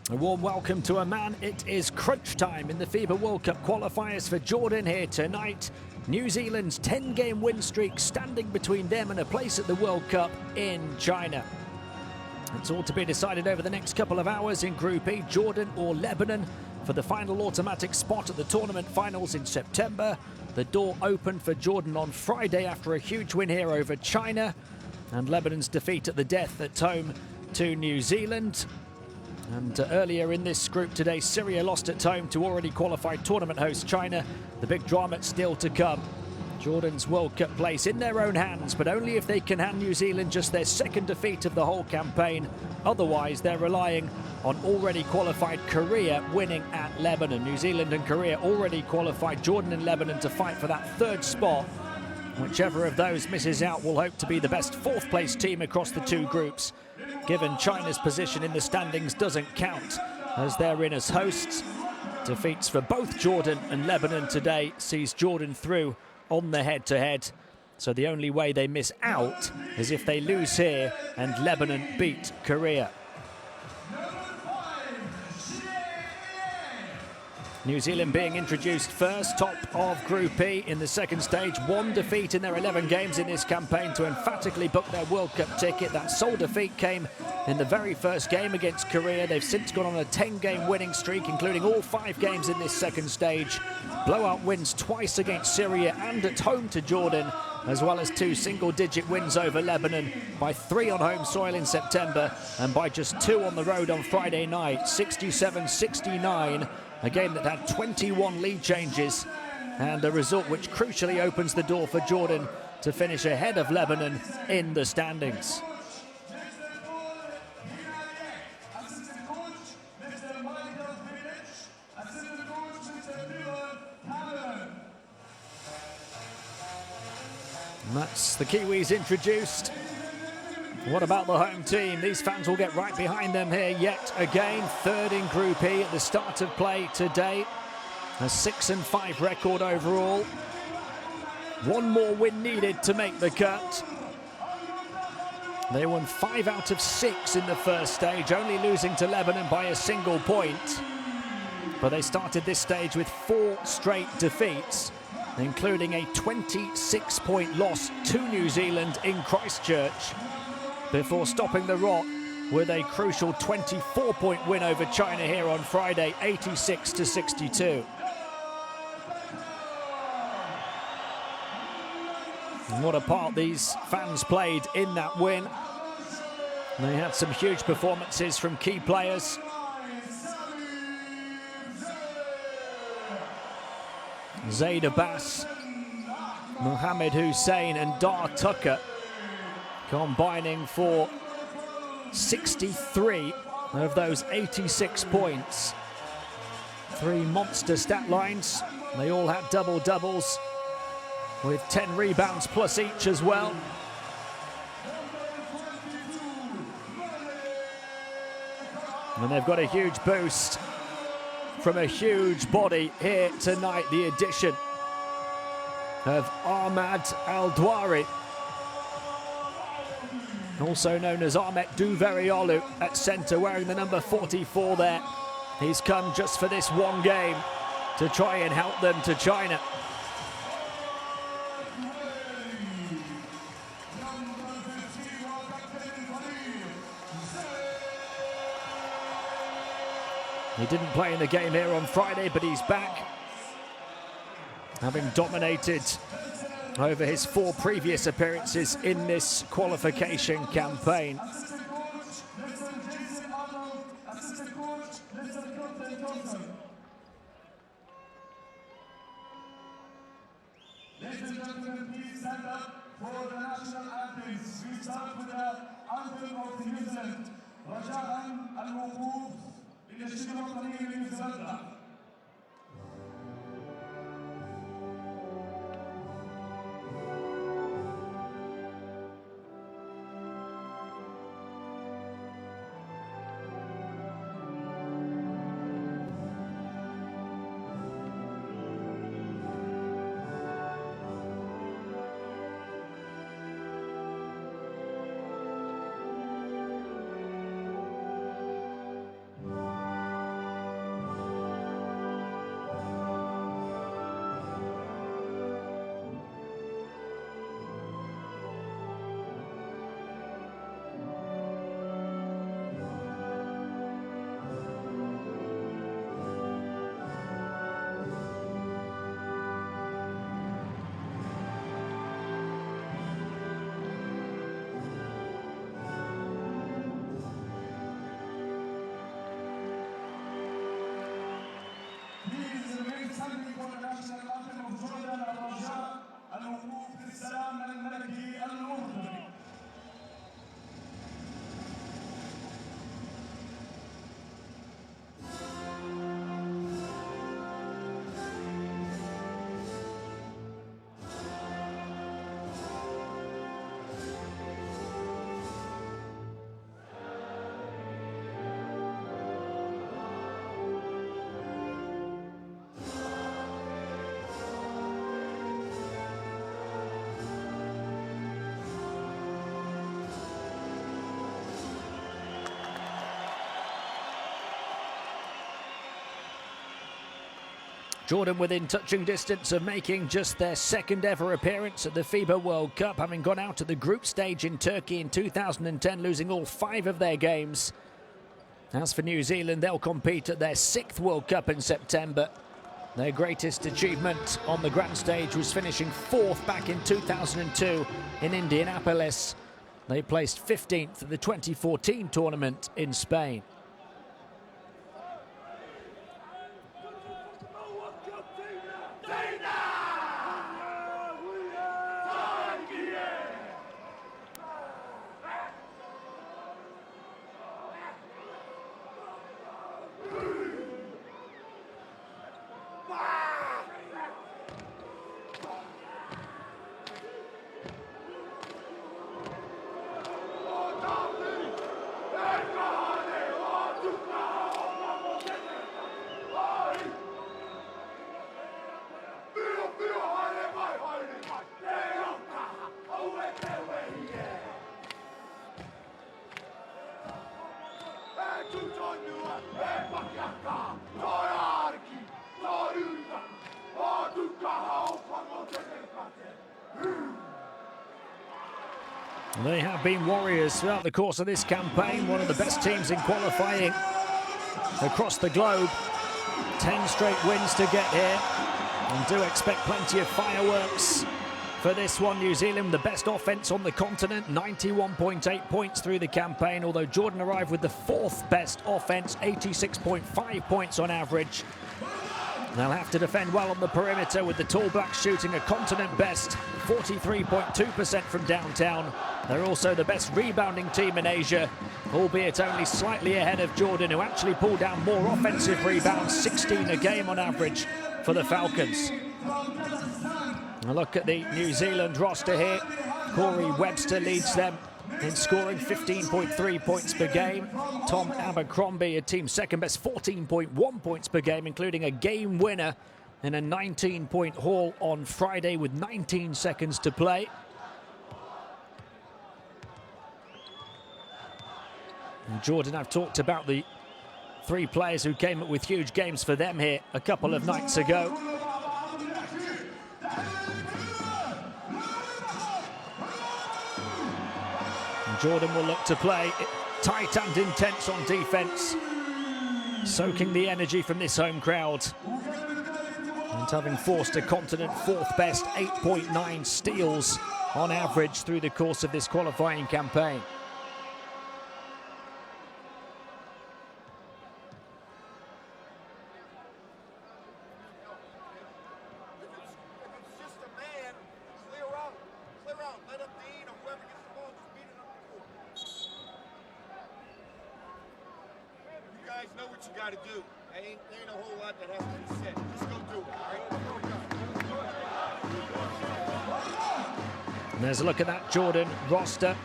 A warm welcome to a man. It is crunch time in the FIBA World Cup qualifiers for Jordan here tonight. New Zealand's 10-game win streak standing between them and a place at the World Cup in China. It's all to be decided over the next couple of hours in Group E, Jordan or Lebanon for the final automatic spot at the tournament finals in September. The door opened for Jordan on Friday after a huge win here over China, and Lebanon's defeat at the death at home to New Zealand. And earlier in this group today, Syria lost at home to already qualified tournament host China. The big drama still to come. Jordan's World Cup place in their own hands, but only if they can hand New Zealand just their second defeat of the whole campaign. Otherwise, they're relying on already qualified Korea winning at Lebanon. New Zealand and Korea already qualified. Jordan and Lebanon to fight for that third spot. Whichever of those misses out will hope to be the best fourth place team across the two groups, given China's position in the standings doesn't count as they're in as hosts. Defeats for both Jordan and Lebanon today sees Jordan through on the head-to-head. So the only way they miss out is if they lose here and Lebanon beat Korea. New Zealand being introduced first, top of Group E in the second stage. One defeat in their 11 games in this campaign to emphatically book their World Cup ticket. That sole defeat came in the very first game against Korea. They've since gone on a 10-game winning streak, including all 5 games in this second stage. Blowout wins twice against Syria and at home to Jordan, as well as 2 single-digit wins over Lebanon, by 3 on home soil in September and by just 2 on the road on Friday night. 67-69. A game that had 21 lead changes, and a result which crucially opens the door for Jordan to finish ahead of Lebanon in the standings. And that's the Kiwis introduced. What about the home team? These fans will get right behind them here yet again. Third in Group E at the start of play today. A 6-5 record overall. One more win needed to make the cut. They won 5 out of 6 in the first stage, only losing to Lebanon by a single point. But they started this stage with 4 straight defeats, including a 26-point loss to New Zealand in Christchurch, before stopping the rot with a crucial 24-point win over China here on Friday, 86-62. And what a part these fans played in that win. They had some huge performances from key players. Zaid Abbas, Mohamed Hussein and Dar Tucker combining for 63 of those 86 points. 3 monster stat lines. They all had double-doubles with 10 rebounds plus each as well. And they've got a huge boost from a huge body here tonight. The addition of Ahmad Al-Dwari, also known as Ahmet Duveriolu, at centre, wearing the number 44 there. He's come just for this one game to try and help them to China. He didn't play in the game here on Friday, but he's back, having dominated over his 4 previous appearances in this qualification campaign. Ladies and gentlemen, please stand up for the national athletes. We start with the anthem of New Zealand. رجاء الوقوف لنشيد الوطني لنيوزيلندا. Thank you. Jordan within touching distance of making just their second ever appearance at the FIBA World Cup, having gone out at the group stage in Turkey in 2010, losing all 5 of their games. As for New Zealand, they'll compete at their 6th World Cup in September. Their greatest achievement on the grand stage was finishing 4th back in 2002 in Indianapolis. They placed 15th at the 2014 tournament in Spain. They have been warriors throughout the course of this campaign, one of the best teams in qualifying across the globe. 10 straight wins to get here, and do expect plenty of fireworks for this one. New Zealand, the best offense on the continent, 91.8 points through the campaign, although Jordan arrived with the 4th best offense, 86.5 points on average. They'll have to defend well on the perimeter, with the Tall Blacks shooting a continent best 43.2% from downtown. They're also the best rebounding team in Asia, albeit only slightly ahead of Jordan, who actually pulled down more offensive rebounds, 16 a game on average for the Falcons. A look at the New Zealand roster here. Cory Webster leads them in scoring, 15.3 points per game. Tom Abercrombie, a team second best, 14.1 points per game, including a game winner in a 19-point haul on Friday with 19 seconds to play. And Jordan, I've talked about the 3 players who came up with huge games for them here a couple of nights ago. And Jordan will look to play tight and intense on defense, soaking the energy from this home crowd. And having forced a continent 4th best, 8.9 steals on average through the course of this qualifying campaign. Know what you got to do. There ain't a whole lot that has to be said. Just go do it, all right? And there's a look at that Jordan roster.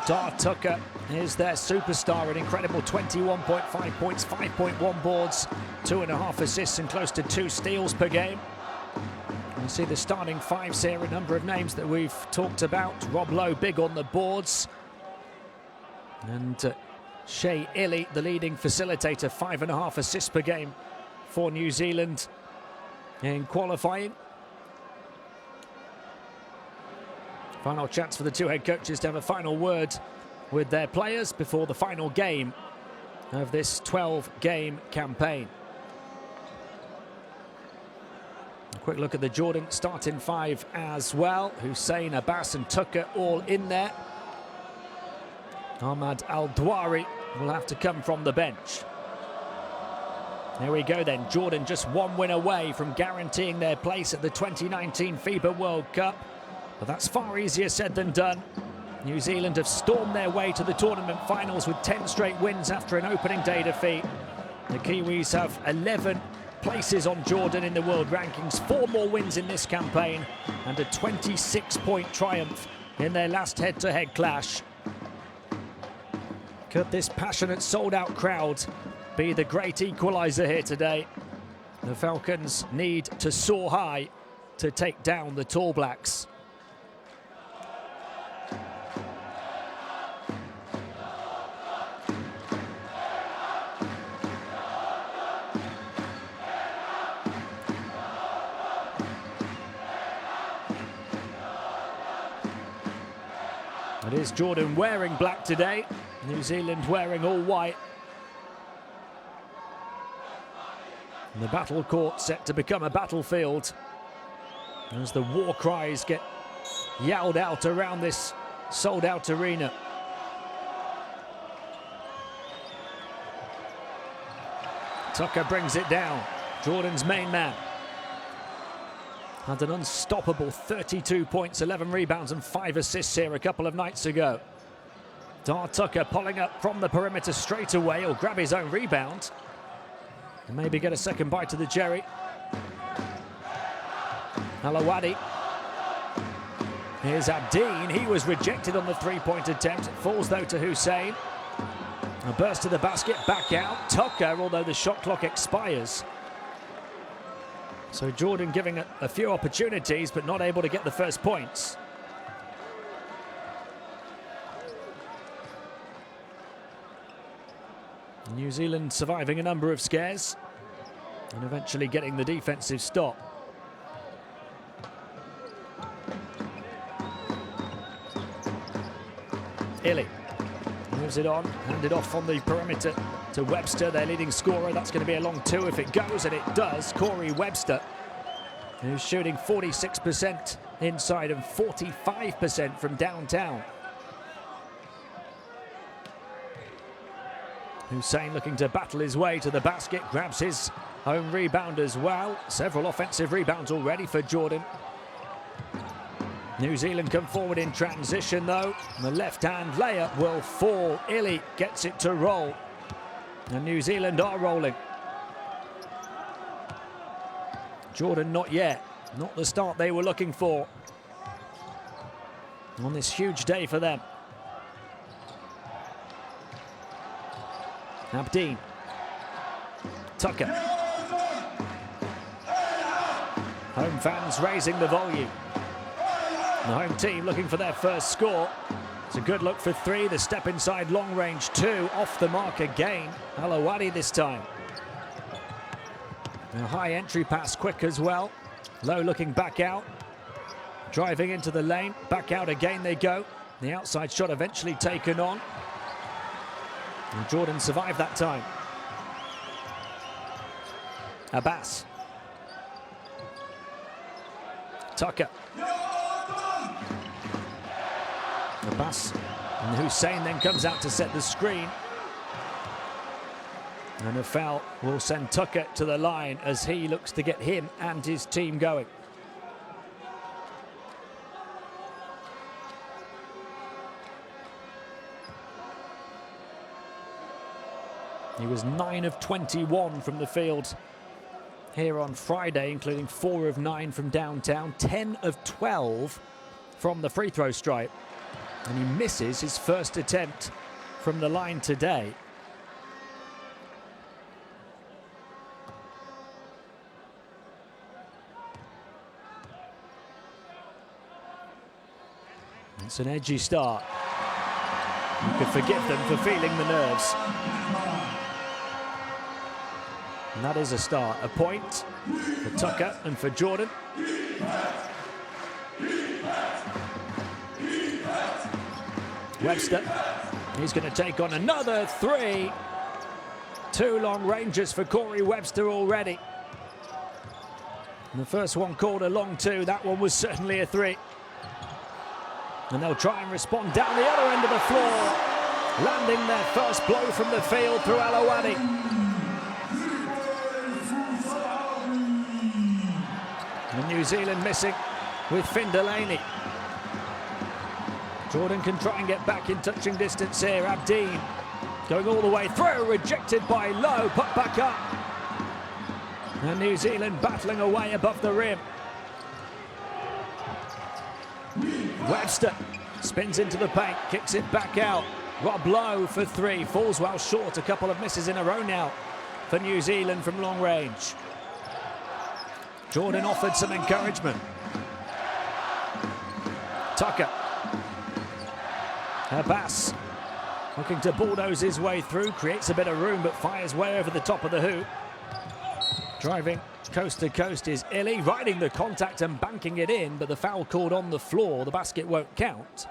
Dar Tucker is their superstar, an incredible 21.5 points, 5.1 boards, 2.5 assists and close to 2 steals per game. You see the starting 5s here, a number of names that we've talked about. Rob Lowe big on the boards. And Shea Illy, the leading facilitator, 5.5 assists per game for New Zealand in qualifying. Final chance for the 2 head coaches to have a final word with their players before the final game of this 12-game campaign. A quick look at the Jordan starting 5 as well. Hussein, Abbas and Tucker all in there. Ahmad Al-Dwari will have to come from the bench. There we go then. Jordan just 1 win away from guaranteeing their place at the 2019 FIBA World Cup. But that's far easier said than done. New Zealand have stormed their way to the tournament finals with 10 straight wins after an opening day defeat. The Kiwis have 11 places on Jordan in the world rankings, 4 more wins in this campaign, and a 26-point triumph in their last head-to-head clash. Could this passionate, sold-out crowd be the great equaliser here today? The Falcons need to soar high to take down the Tall Blacks. It is Jordan wearing black today, New Zealand wearing all white. And the battle court set to become a battlefield as the war cries get yelled out around this sold-out arena. Tucker brings it down, Jordan's main man. Had an unstoppable 32 points, 11 rebounds and 5 assists here a couple of nights ago. Tucker pulling up from the perimeter straight away, or grab his own rebound. And maybe get a second bite to the cherry. Alawadi. Here's Abdeen. He was rejected on the three-point attempt. It falls, though, to Hussein. A burst to the basket, back out. Tucker, although the shot clock expires. So Jordan giving it a few opportunities, but not able to get the first points. New Zealand surviving a number of scares and eventually getting the defensive stop. Illy moves it on, handed off on the perimeter to Webster, their leading scorer. That's going to be a long two if it goes, and it does. Cory Webster, who's shooting 46% inside and 45% from downtown. Hussein looking to battle his way to the basket, grabs his home rebound as well. Several offensive rebounds already for Jordan. New Zealand come forward in transition though. The left-hand layup will fall. Illy gets it to roll. And New Zealand are rolling. Jordan not yet. Not the start they were looking for on this huge day for them. Abdeen. Tucker. Home fans raising the volume. The home team looking for their first score. It's a good look for three. The step inside long range two. Off the mark again. Alawadi this time. A high entry pass quick as well. Low looking back out. Driving into the lane. Back out again they go. The outside shot eventually taken on. And Jordan survived that time. Abbas. Tucker. Abbas and Hussein then comes out to set the screen. And a foul will send Tucker to the line as he looks to get him and his team going. He was 9 of 21 from the field here on Friday, including 4 of 9 from downtown, 10 of 12 from the free throw stripe. And he misses his first attempt from the line today. It's an edgy start. You could forgive them for feeling the nerves. And that is a start. A point for Tucker and for Jordan. Webster, he's going to take on another three. 2 long ranges for Cory Webster already. And the first one called a long two. That one was certainly a 3. And they'll try and respond down the other end of the floor. Landing their first blow from the field through Alawadi. And New Zealand missing with Delaney. Jordan can try and get back in touching distance here. Abdeen going all the way through, rejected by Lowe, put back up. And New Zealand battling away above the rim. Webster spins into the paint, kicks it back out. Rob Lowe for 3, falls well short. A couple of misses in a row now for New Zealand from long range. Jordan offered some encouragement. Tucker. Abbas looking to bulldoze his way through, creates a bit of room but fires way over the top of the hoop. Driving coast to coast is Illy, riding the contact and banking it in, but the foul called on the floor. The basket won't count.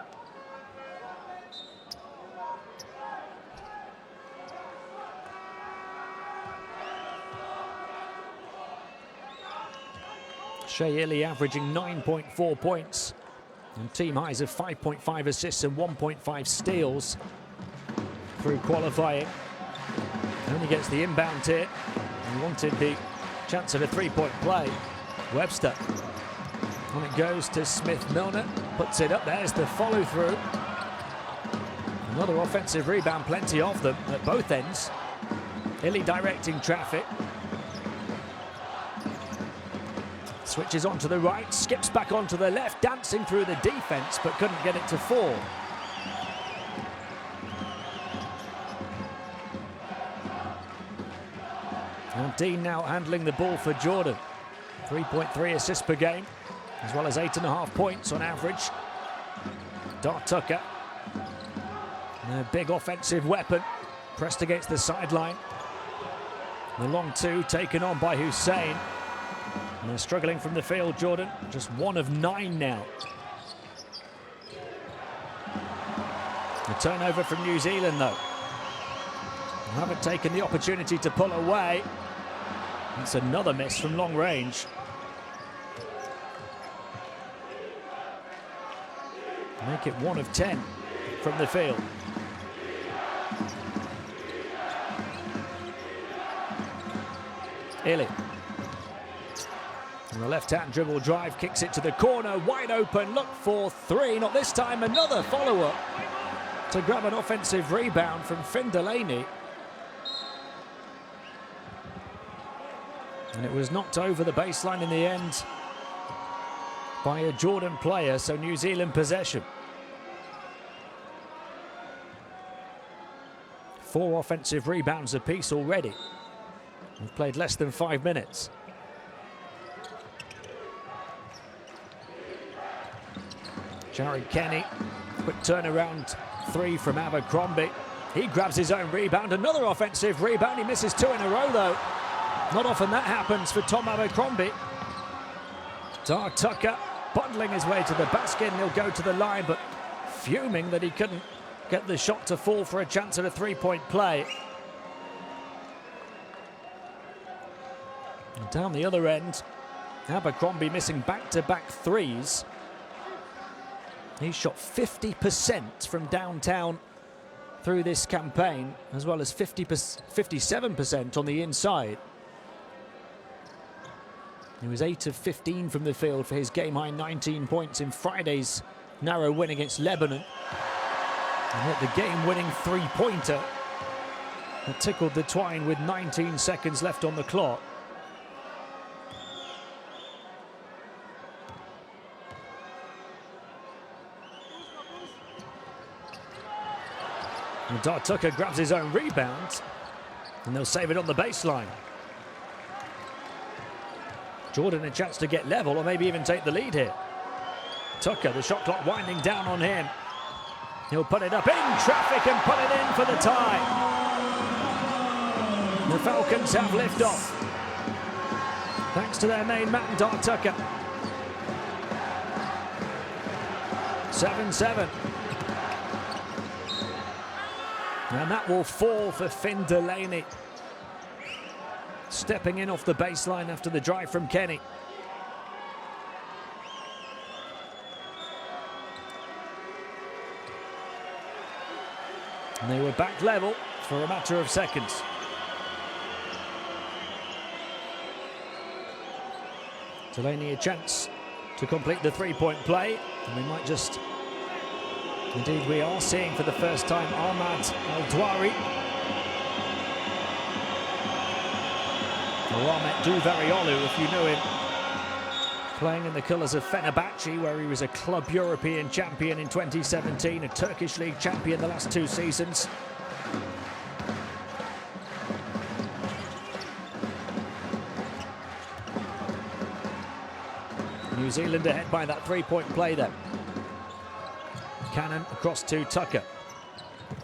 Shea Illy averaging 9.4 points and team highs of 5.5 assists and 1.5 steals through qualifying. Only gets the inbound here. He wanted the chance at a three-point play. Webster. And it goes to Smith-Milner. Puts it up. There's the follow-through. Another offensive rebound. Plenty of them at both ends. Illy directing traffic. Switches onto the right. Skips back onto the left. Dancing through the defense, but couldn't get it to fall. Abdeen now handling the ball for Jordan. 3.3 assists per game, as well as 8.5 points on average. Dart Tucker, a big offensive weapon, pressed against the sideline. The long two taken on by Hussein. And they're struggling from the field, Jordan. Just 1 of 9 now. A turnover from New Zealand, though. They haven't taken the opportunity to pull away. It's another miss from long range. Make it 1 of 10 from the field. Illy. And the left-hand dribble drive kicks it to the corner. Wide open, look for 3. Not this time, another follow-up to grab an offensive rebound from Delaney. And it was knocked over the baseline in the end by a Jordan player, so New Zealand possession. 4 offensive rebounds apiece already. We've played less than 5 minutes. Jared Kenny, quick turnaround 3 from Abercrombie. He grabs his own rebound, another offensive rebound. He misses 2 in a row though. Not often that happens for Tom Abercrombie. Dart Tucker bundling his way to the basket, and he'll go to the line, but fuming that he couldn't get the shot to fall for a chance at a three-point play. And down the other end, Abercrombie missing back-to-back threes. He shot 50% from downtown through this campaign, as well as 57% on the inside. He was 8 of 15 from the field for his game-high 19 points in Friday's narrow win against Lebanon. And hit the game-winning three-pointer that tickled the twine with 19 seconds left on the clock. And Dart Tucker grabs his own rebound, and they'll save it on the baseline. Jordan a chance to get level, or maybe even take the lead here. Tucker, the shot clock winding down on him. He'll put it up in traffic and put it in for the tie. The Falcons have liftoff, thanks to their main man, Dart Tucker. 7-7. And that will fall for Delaney. Stepping in off the baseline after the drive from Kenny. And they were back level for a matter of seconds. Delaney a chance to complete the three-point play, and we might just... Indeed, we are seeing for the first time Ahmad Al-Dwari. Or Ahmet Duveriolu, if you know him. Playing in the colours of Fenerbahce, where he was a Club European champion in 2017, a Turkish League champion the last 2 seasons. New Zealand ahead by that three-point play then. Cannon across to Tucker.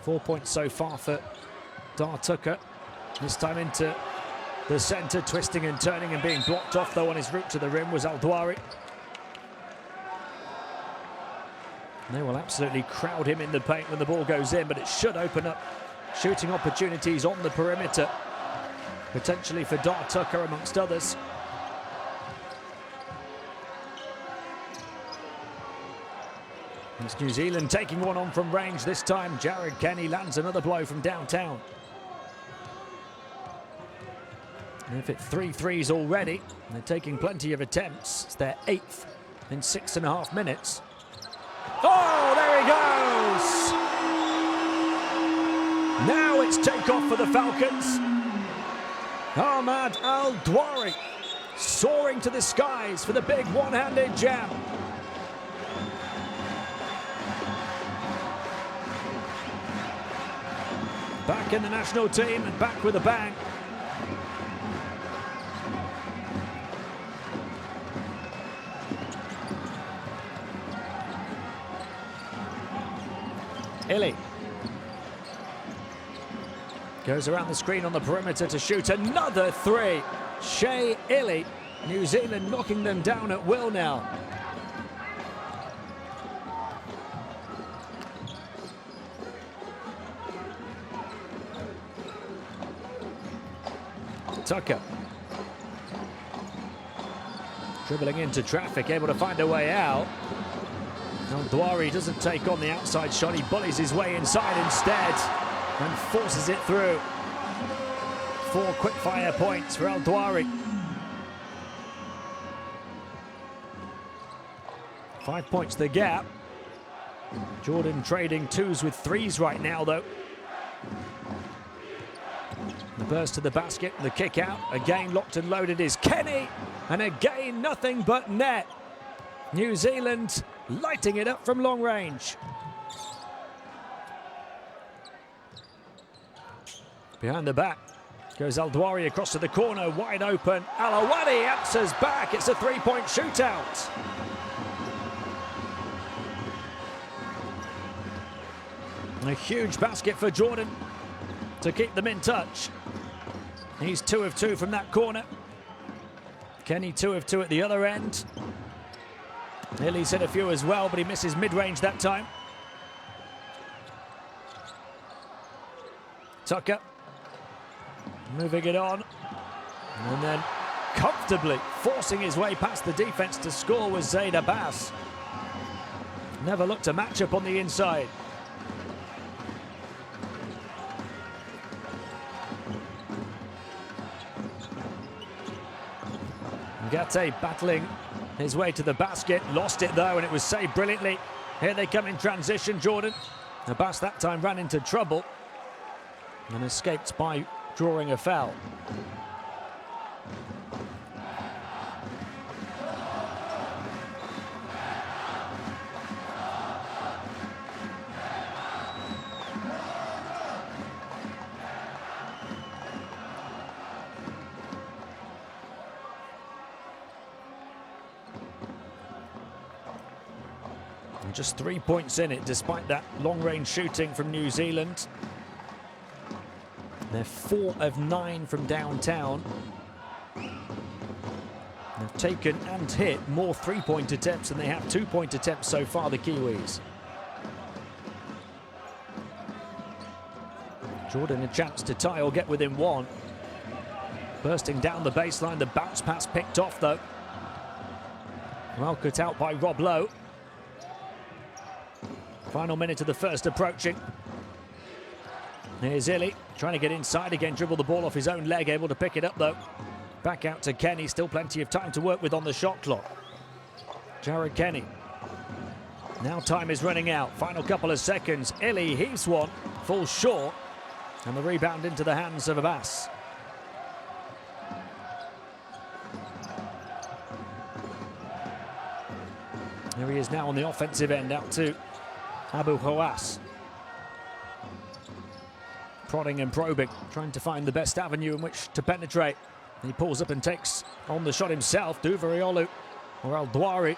4 points so far for Dart Tucker. This time into the centre, twisting and turning and being blocked off though on his route to the rim was Al-Dwari. They will absolutely crowd him in the paint when the ball goes in, but it should open up shooting opportunities on the perimeter, potentially for Dart Tucker amongst others. It's New Zealand taking one on from range this time. Jared Kenny lands another blow from downtown. And they've hit 3 threes already. They're taking plenty of attempts. It's their 8th in 6.5 minutes. Oh, there he goes! Now it's takeoff for the Falcons. Ahmad Al-Dwari soaring to the skies for the big one-handed jam. Back in the national team and back with a bang. Illy goes around the screen on the perimeter to shoot another 3. Shea Illy, New Zealand knocking them down at will now. Tucker dribbling into traffic, able to find a way out. Al-Dwari doesn't take on the outside shot, he bullies his way inside instead and forces it through. 4 quick-fire points for Al-Dwari. 5 points the gap. Jordan trading 2s with 3s right now, though. The burst to the basket, the kick out. Again locked and loaded is Kenny. And again nothing but net. New Zealand lighting it up from long range. Behind the back goes Al-Dwari across to the corner, wide open. Alawadi answers back. It's a 3-point shootout. A huge basket for Jordan to keep them in touch. He's 2 of 2 from that corner. Kenny 2 of 2 at the other end. Illy's hit a few as well, but he misses mid-range that time. Tucker moving it on. And then comfortably forcing his way past the defense to score was Zaid Abbas. Never looked a matchup on the inside. Gate battling his way to the basket, lost it though, and it was saved brilliantly. Here they come in transition, Jordan. Abbas that time ran into trouble and escaped by drawing a foul. Just 3 points in it, despite that long-range shooting from New Zealand. They're 4 of 9 from downtown. They've taken and hit more 3-point attempts than they have 2-point attempts so far, the Kiwis. Jordan a chance to tie or get within 1. Bursting down the baseline, the bounce pass picked off though. Well cut out by Rob Lowe. Final minute of the first approaching. Here's Illy trying to get inside again, dribble the ball off his own leg, able to pick it up though. Back out to Kenny, still plenty of time to work with on the shot clock. Jared Kenny. Now time is running out, final couple of seconds. Illy heaves one, falls short, and the rebound into the hands of Abbas. Here he is now on the offensive end, out to Abu Hawass. Prodding and probing, trying to find the best avenue in which to penetrate. He pulls up and takes on the shot himself. Duveriolu or Al-Dwari,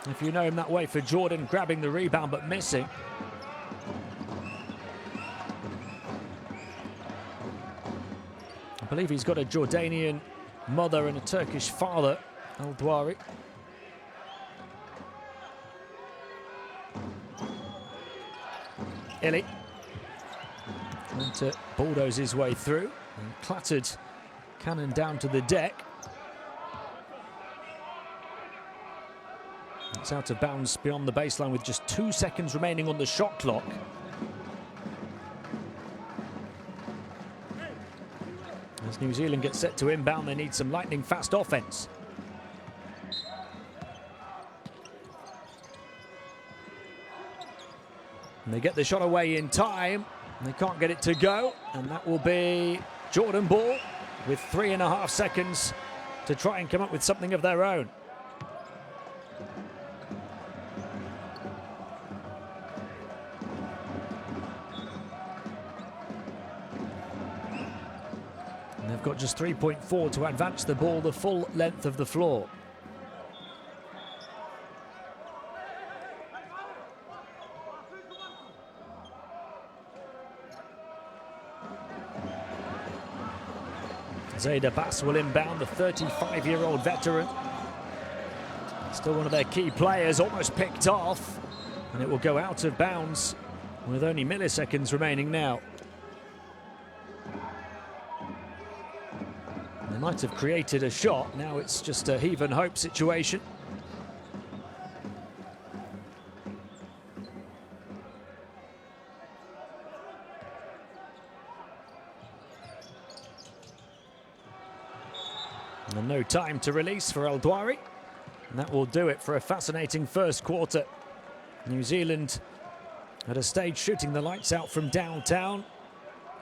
if you know him that way, for Jordan, grabbing the rebound but missing. I believe he's got a Jordanian mother and a Turkish father, Al-Dwari. Illy trying to bulldoze his way through and clattered Cannon down to the deck. It's out of bounds beyond the baseline with just 2 seconds remaining on the shot clock. As New Zealand gets set to inbound, they need some lightning-fast offense. And they get the shot away in time. They can't get it to go, and that will be Jordan ball with 3.5 seconds to try and come up with something of their own. And they've got just 3.4 to advance the ball the full length of the floor. Zaid Abbas will inbound, the 35-year-old veteran. Still one of their key players, almost picked off. And it will go out of bounds with only milliseconds remaining now. They might have created a shot, now it's just a heave and hope situation. And no time to release for El Douari. And that will do it for a fascinating first quarter. New Zealand at a stage shooting the lights out from downtown.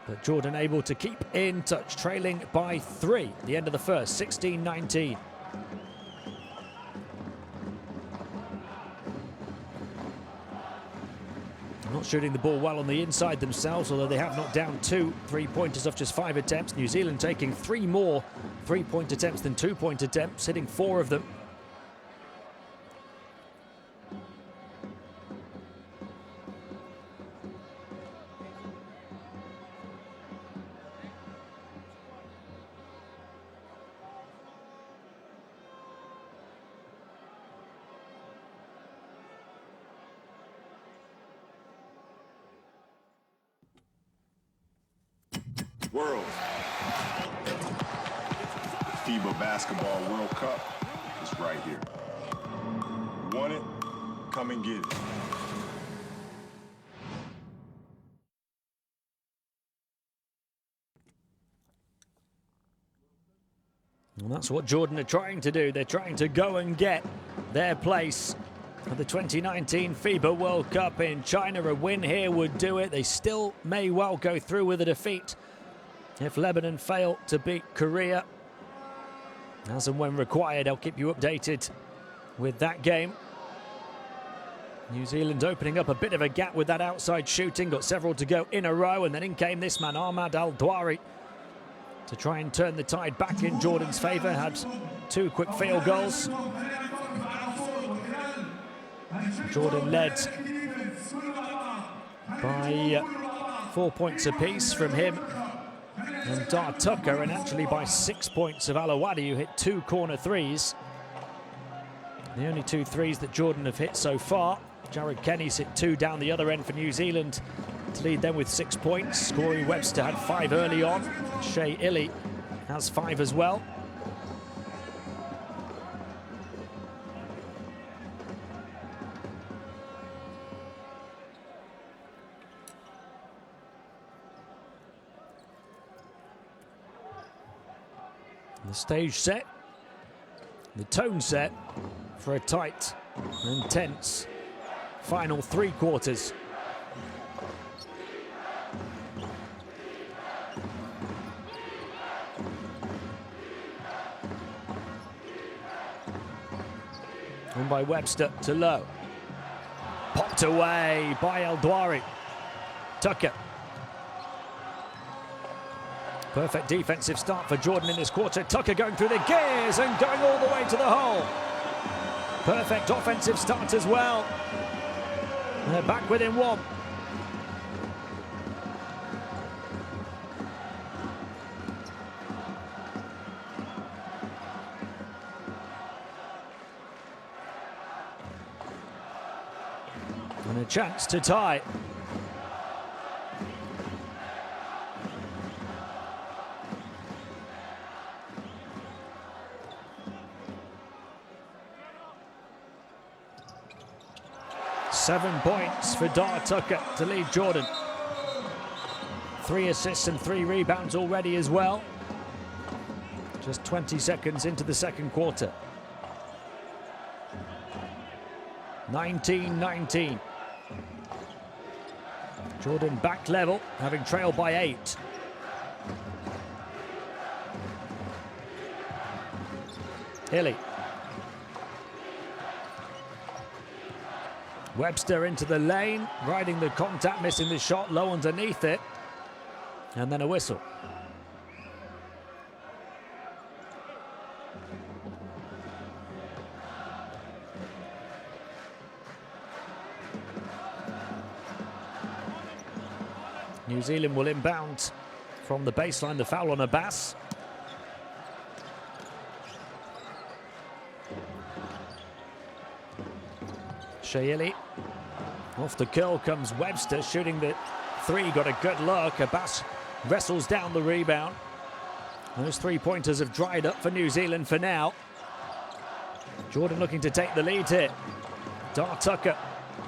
But Jordan able to keep in touch, trailing by 3 at the end of the first, 16-19. Not shooting the ball well on the inside themselves, although they have knocked down 2 3-pointers off just 5 attempts. New Zealand taking 3 more 3-point attempts than 2-point attempts, hitting 4 of them. World. FIBA Basketball World Cup is right here. Want it? Come and get it. And that's what Jordan are trying to do. They're trying to go and get their place at the 2019 FIBA World Cup in China. A win here would do it. They still may well go through with a defeat if Lebanon fail to beat Korea. As and when required, I'll keep you updated with that game. New Zealand opening up a bit of a gap with that outside shooting. Got several to go in a row, and then in came this man, Ahmad El Douari, to try and turn the tide back in Jordan's favour. Had 2 quick field goals. Jordan led by 4 points apiece from him and Dar Tucker, and actually by 6 points of Alawadi, who hit 2 corner threes. The only 2 threes that Jordan have hit so far. Jared Kenny's hit 2 down the other end for New Zealand to lead them with 6 points. Cory Webster had 5 early on. Shea Illy has 5 as well. The stage set, the tone set for a tight and tense final 3 quarters. And by Webster to Lowe. Popped away by El Douari. Tucker. Perfect defensive start for Jordan in this quarter. Tucker going through the gears and going all the way to the hole. Perfect offensive start as well. And they're back within 1. And a chance to tie. 7 points for Dar Tucker to lead Jordan. 3 assists and 3 rebounds already as well. Just 20 seconds into the second quarter. 19-19. Jordan back level, having trailed by 8. Hilly. Webster into the lane, riding the contact, missing the shot, low underneath it. And then a whistle. New Zealand will inbound from the baseline, the foul on Abbas. Shayili. Off the curl comes Webster, shooting the 3, got a good look. Abbas wrestles down the rebound. Those 3-pointers have dried up for New Zealand for now. Jordan looking to take the lead here. Dar Tucker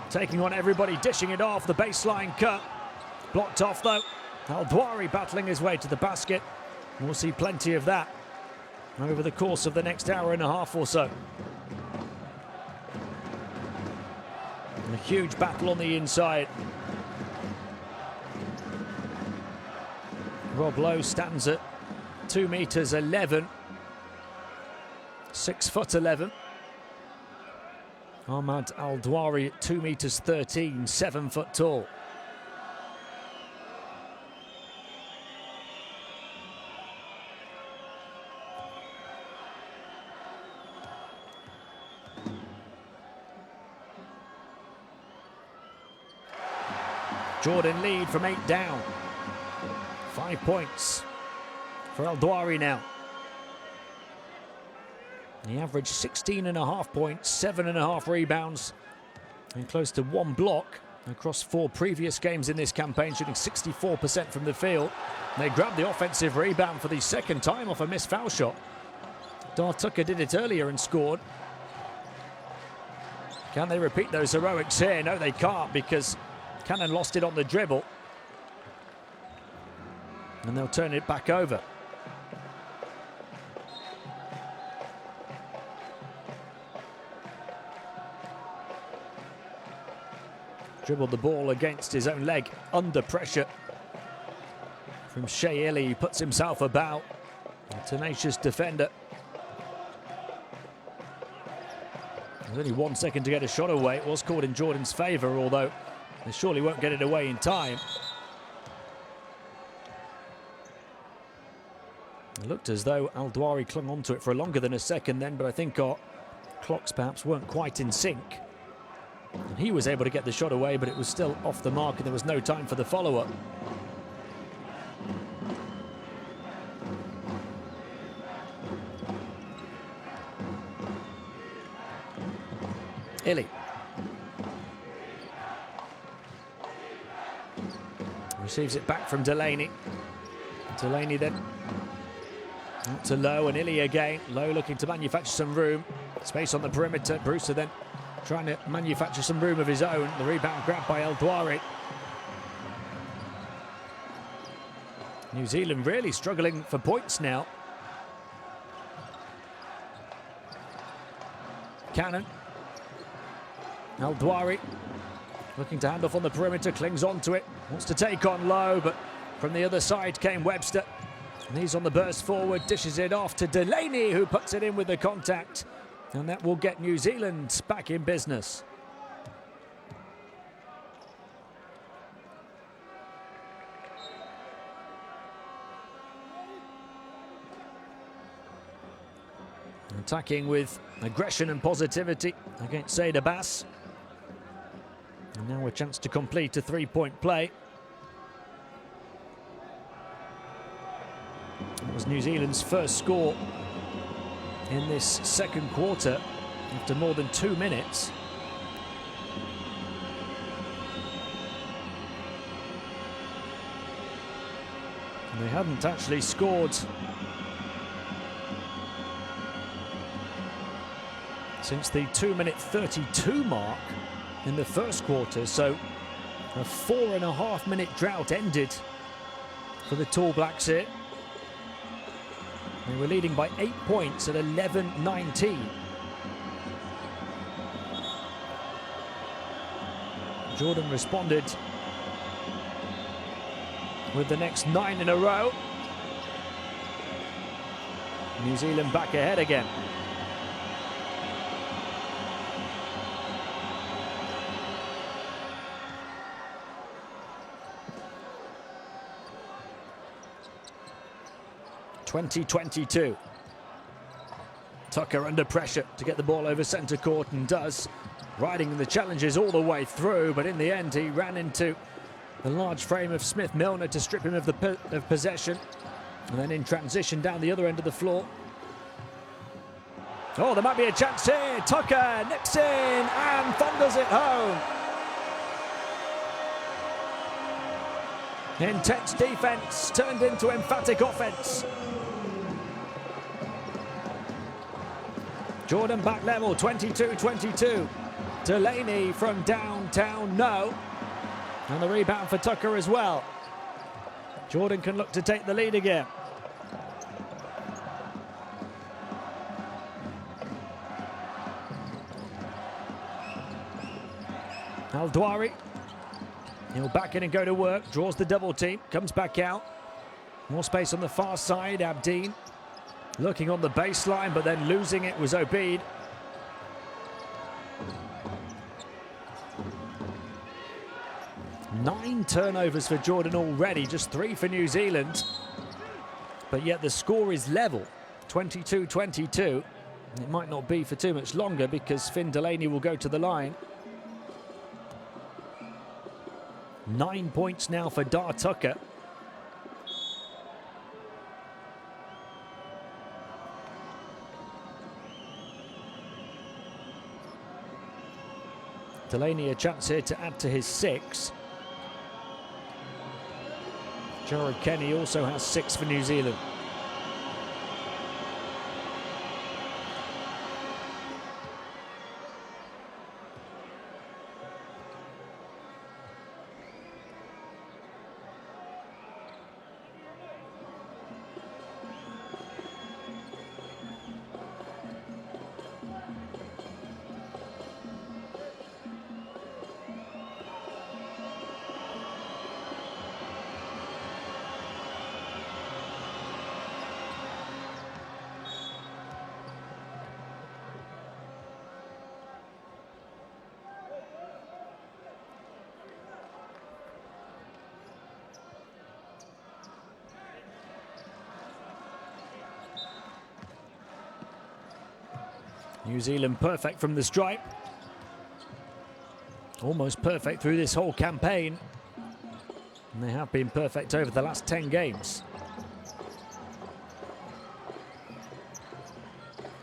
taking on everybody, dishing it off. The baseline cut. Blocked off though. Al-Dwari battling his way to the basket. We'll see plenty of that over the course of the next hour and a half or so. A huge battle on the inside. Rob Lowe stands at 2 meters 11. 6 foot 11. Ahmad Al-Dwari at 2 meters 13, 7 foot tall. Jordan lead from 8 down. 5 points for Al-Dwari now. He averaged 16.5 points, 7.5 rebounds, and close to 1 block across 4 previous games in this campaign, shooting 64% from the field. They grabbed the offensive rebound for the second time off a missed foul shot. Dar Tucker did it earlier and scored. Can they repeat those heroics here? No, they can't, because Cannon lost it on the dribble. And they'll turn it back over. Dribbled the ball against his own leg, under pressure from Shayili. He puts himself about. A tenacious defender. There's only 1 second to get a shot away. It was called in Jordan's favour, although they surely won't get it away in time. It looked as though Al-Dwari clung onto it for longer than a second then, but I think our clocks perhaps weren't quite in sync. And he was able to get the shot away, but it was still off the mark and there was no time for the follow-up. Illy. Receives it back from Delaney. Delaney then out to Lowe and Illy again. Lowe looking to manufacture some room. Space on the perimeter. Brewster then trying to manufacture some room of his own. The rebound grabbed by Al-Dwari. New Zealand really struggling for points now. Cannon. Al-Dwari looking to hand off on the perimeter, clings onto it, wants to take on Lowe, but from the other side came Webster. And he's on the burst forward, dishes it off to Delaney, who puts it in with the contact. And that will get New Zealand back in business. Attacking with aggression and positivity against Said Abbas. And now a chance to complete a 3-point play. It was New Zealand's first score in this second quarter after more than 2 minutes. And they hadn't actually scored since the 2-minute 32 mark in the first quarter, so a 4.5-minute drought ended for the Tall Blacks here. They were leading by 8 points at 11-19. Jordan responded with the next 9 in a row. New Zealand back ahead again. (2022). Tucker under pressure to get the ball over centre court, and does, riding the challenges all the way through, but in the end he ran into the large frame of Smith Milner to strip him of the possession, and then in transition down the other end of the floor. Oh, there might be a chance here. Tucker nicks in and thunders it home. Intense defense turned into emphatic offense. Jordan back level, 22-22. Delaney from downtown, no. And the rebound for Tucker as well. Jordan can look to take the lead again. Al-Dwari, he'll back in and go to work, draws the double team, comes back out. More space on the far side, Abdeen looking on the baseline, but then losing it was Bead. Nine turnovers for Jordan already, just 3 for New Zealand. But yet the score is level, 22-22. It might not be for too much longer because Finn Delaney will go to the line. 9 points now for Dar Tucker. Delaney a chance here to add to his 6. Juror Kenny also has 6 for New Zealand. New Zealand perfect from the stripe. Almost perfect through this whole campaign. And they have been perfect over the last 10 games.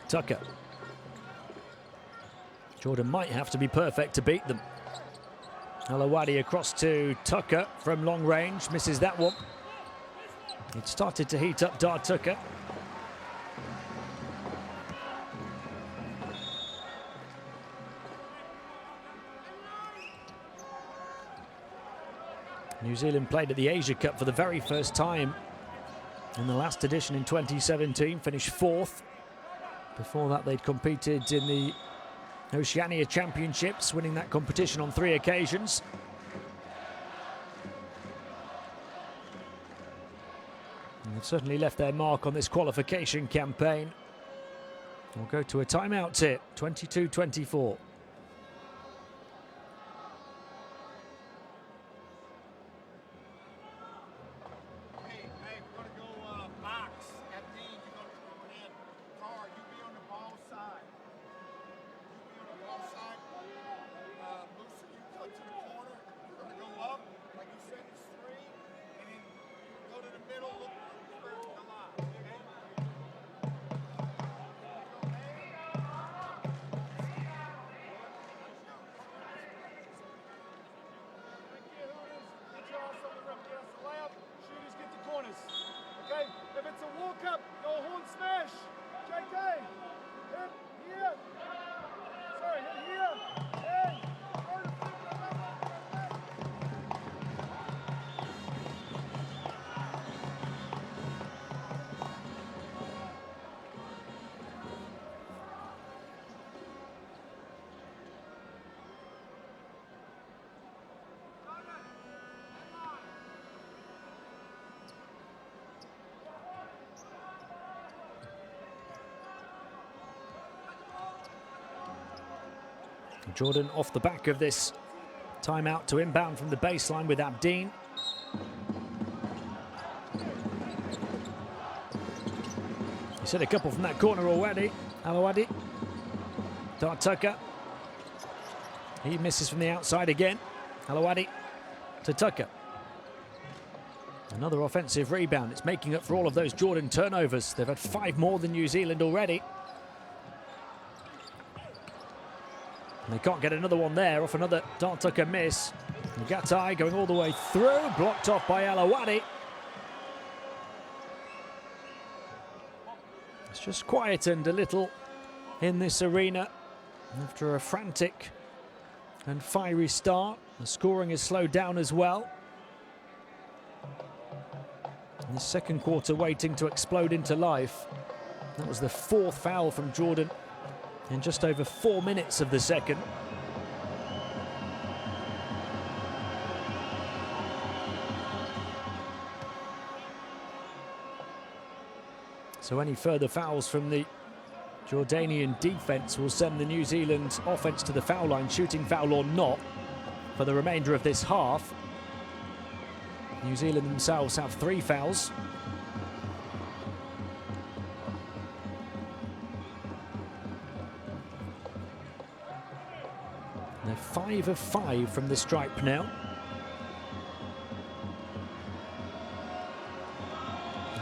Tucker. Jordan might have to be perfect to beat them. Alawadi across to Tucker from long range. Misses that one. It started to heat up Dar Tucker. New Zealand played at the Asia Cup for the very first time in the last edition in 2017, finished 4th. Before that, they'd competed in the Oceania Championships, winning that competition on 3 occasions. And they've certainly left their mark on this qualification campaign. We'll go to a timeout here, 22-24. Jordan off the back of this timeout to inbound from the baseline with Abdeen. He's hit a couple from that corner already. Alawadi. Dart Tucker. He misses from the outside again. Alawadi to Tucker. Another offensive rebound. It's making up for all of those Jordan turnovers. They've had 5 more than New Zealand already. And they can't get another one there off another Dart Tucker miss. Gatai going all the way through, blocked off by Alawadi. It's just quietened a little in this arena after a frantic and fiery start. The scoring has slowed down as well. And the second quarter waiting to explode into life. That was the 4th foul from Jordan in just over 4 minutes of the second. So any further fouls from the Jordanian defence will send the New Zealand offence to the foul line, shooting foul or not, for the remainder of this half. New Zealand themselves have 3 fouls. They're 5 of 5 from the stripe now.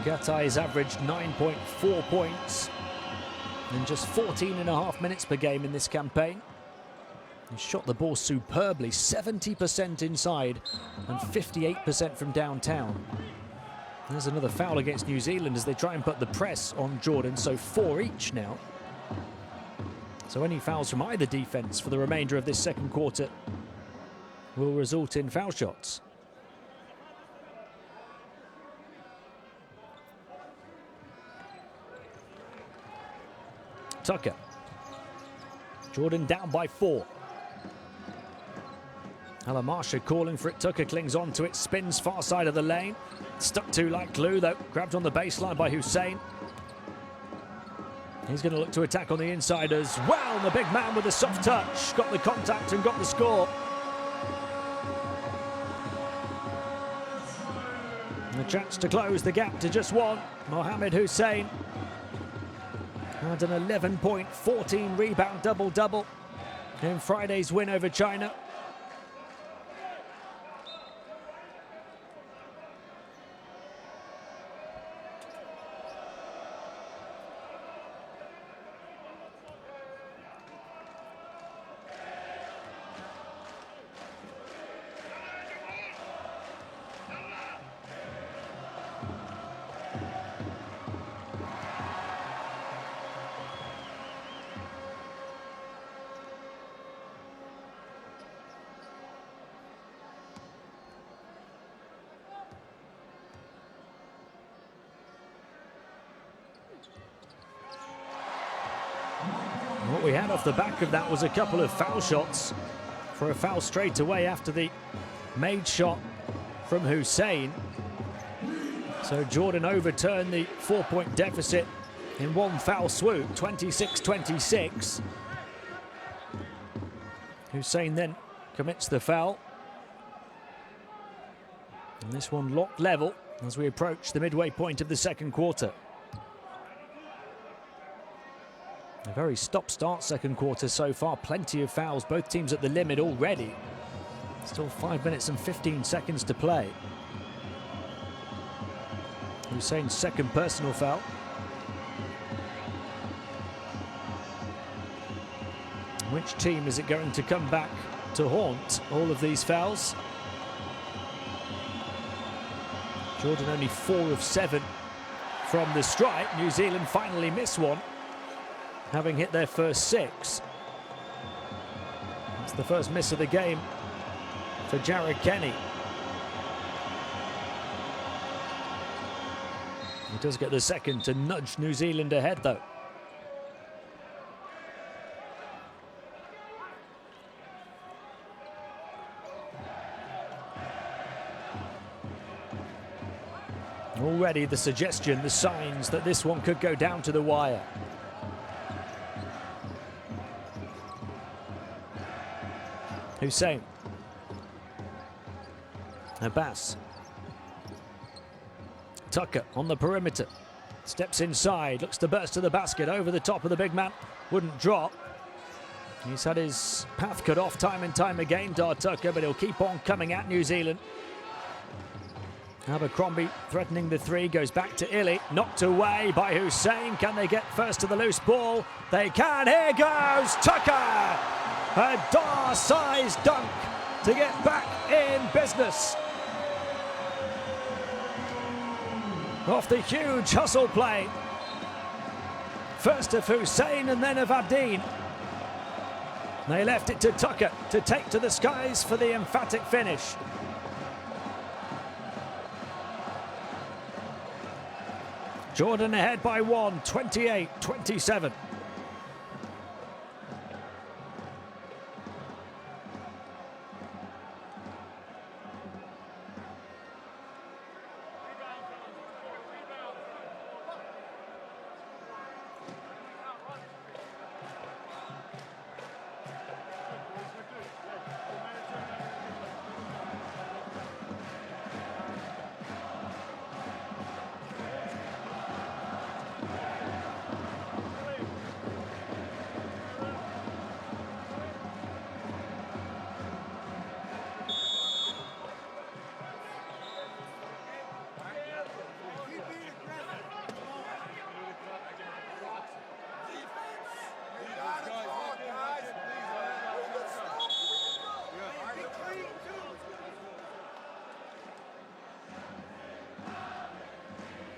Gatai has averaged 9.4 points in just 14.5 minutes per game in this campaign. He shot the ball superbly, 70% inside and 58% from downtown. There's another foul against New Zealand as they try and put the press on Jordan, so 4 each now. So any fouls from either defence for the remainder of this second quarter will result in foul shots. Tucker. Jordan down by 4. Alamarsha calling for it. Tucker clings on to it, spins far side of the lane. Stuck to like glue though. Grabbed on the baseline by Hussein. He's going to look to attack on the inside as well. And the big man with a soft touch got the contact and got the score. And a chance to close the gap to just 1. Mohammed Hussein had an 11-point, 14 rebound double-double in Friday's win over China. What we had off the back of that was a couple of foul shots for a foul straight away after the made shot from Hussein. So Jordan overturned the 4-point deficit in one foul swoop, 26-26. Hussein then commits the foul. And this one locked level as we approach the midway point of the second quarter. A very stop-start second quarter so far. Plenty of fouls, both teams at the limit already. Still 5 minutes and 15 seconds to play. Hussein's second personal foul. Which team is it going to come back to haunt all of these fouls? Jordan only 4 of 7 from the stripe. New Zealand finally miss one, having hit their first 6. It's the first miss of the game for Jared Kenny. He does get the second to nudge New Zealand ahead though. Already the suggestion, the signs that this one could go down to the wire. Hussein. Abbas. Tucker on the perimeter. Steps inside, looks to burst to the basket, over the top of the big man. Wouldn't drop. He's had his path cut off time and time again, Tucker, but he'll keep on coming at New Zealand. Abercrombie threatening the three, goes back to Illy, knocked away by Hussein. Can they get first to the loose ball? They can. Here goes Tucker! A Dar-sized dunk to get back in business. Off the huge hustle play. First of Hussein and then of Abdeen. They left it to Tucker to take to the skies for the emphatic finish. Jordan ahead by one, 28-27.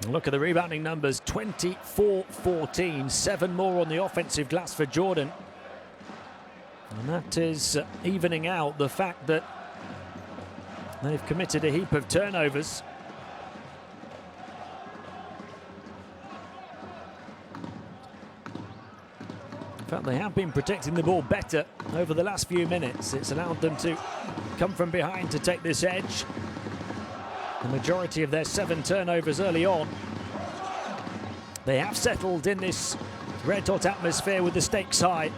Look at the rebounding numbers, 24-14, 7 more on the offensive glass for Jordan. And that is evening out the fact that they've committed a heap of turnovers. In fact, they have been protecting the ball better over the last few minutes. It's allowed them to come from behind to take this edge. The majority of their 7 turnovers early on. They have settled in this red-hot atmosphere with the stakes high.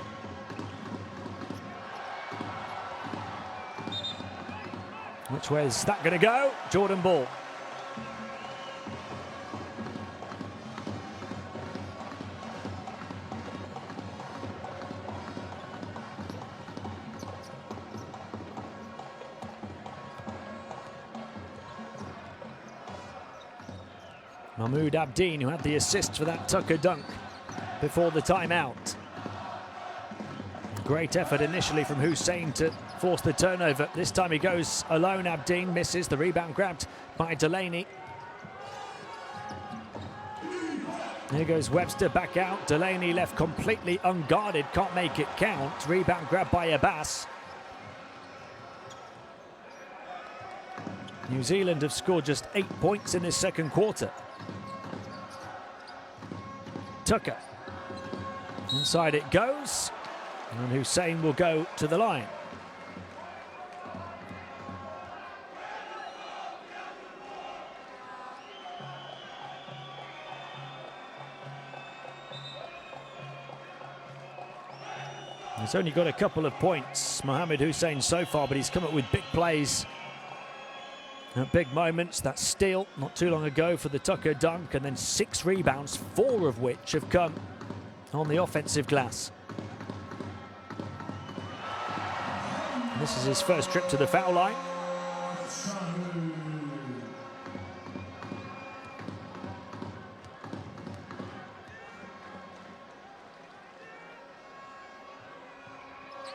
Which way is that going to go? Jordan ball. Mahmoud Abdeen, who had the assist for that Tucker dunk before the timeout. Great effort initially from Hussein to force the turnover. This time he goes alone. Abdeen misses. The rebound grabbed by Delaney. Here goes Webster back out. Delaney left completely unguarded. Can't make it count. Rebound grabbed by Abbas. New Zealand have scored just 8 points in this second quarter. Tucker. Inside it goes. And Hussein will go to the line. He's only got a couple of points, Mohamed Hussein, so far, but he's come up with big plays at big moments. That steal not too long ago for the Tucker dunk, and then 6 rebounds, 4 of which have come on the offensive glass. This is his first trip to the foul line.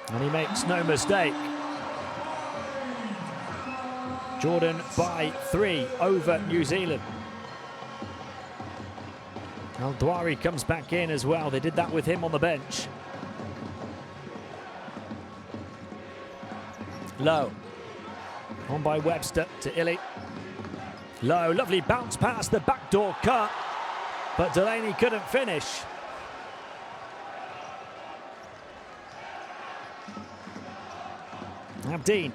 And he makes no mistake. Jordan by 3 over New Zealand. Al-Dwari comes back in as well. They did that with him on the bench. Low. On by Webster to Illy. Low, lovely bounce pass, the backdoor cut. But Delaney couldn't finish. Abdeen.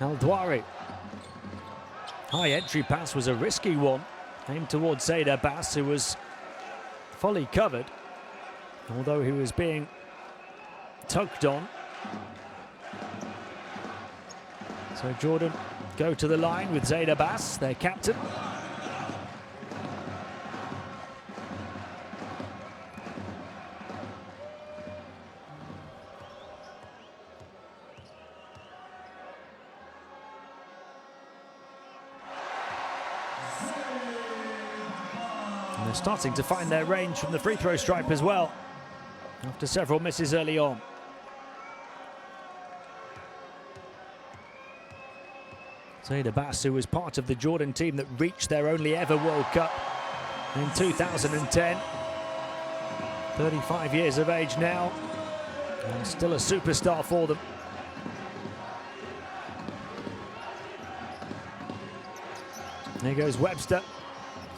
Al-Dwari. High entry pass was a risky one. Aimed towards Said Abbas, who was fully covered. Although he was being tugged on. So Jordan go to the line with Zaid Abbas, their captain. And they're starting to find their range from the free throw stripe as well, after several misses early on. Zaid Abbas, who was part of the Jordan team that reached their only ever World Cup in 2010. 35 years of age now, and still a superstar for them. There goes Webster.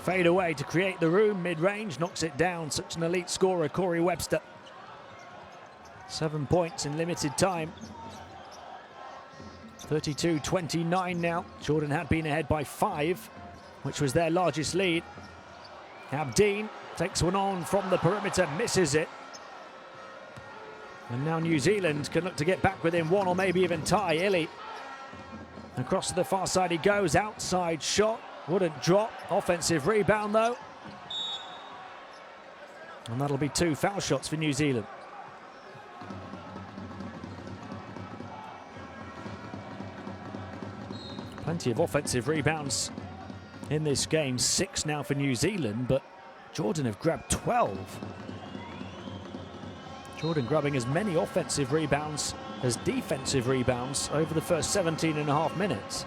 Fade away to create the room, mid-range, knocks it down. Such an elite scorer, Cory Webster. 7 points in limited time. 32-29 now. Jordan had been ahead by 5, which was their largest lead. Abdeen takes one on from the perimeter, misses it. And now New Zealand can look to get back within 1 or maybe even tie. Illy across to the far side he goes, outside shot. Wouldn't drop. Offensive rebound though. And that'll be 2 foul shots for New Zealand. Plenty of offensive rebounds in this game. 6 now for New Zealand, but Jordan have grabbed 12. Jordan grabbing as many offensive rebounds as defensive rebounds over the first 17.5 minutes.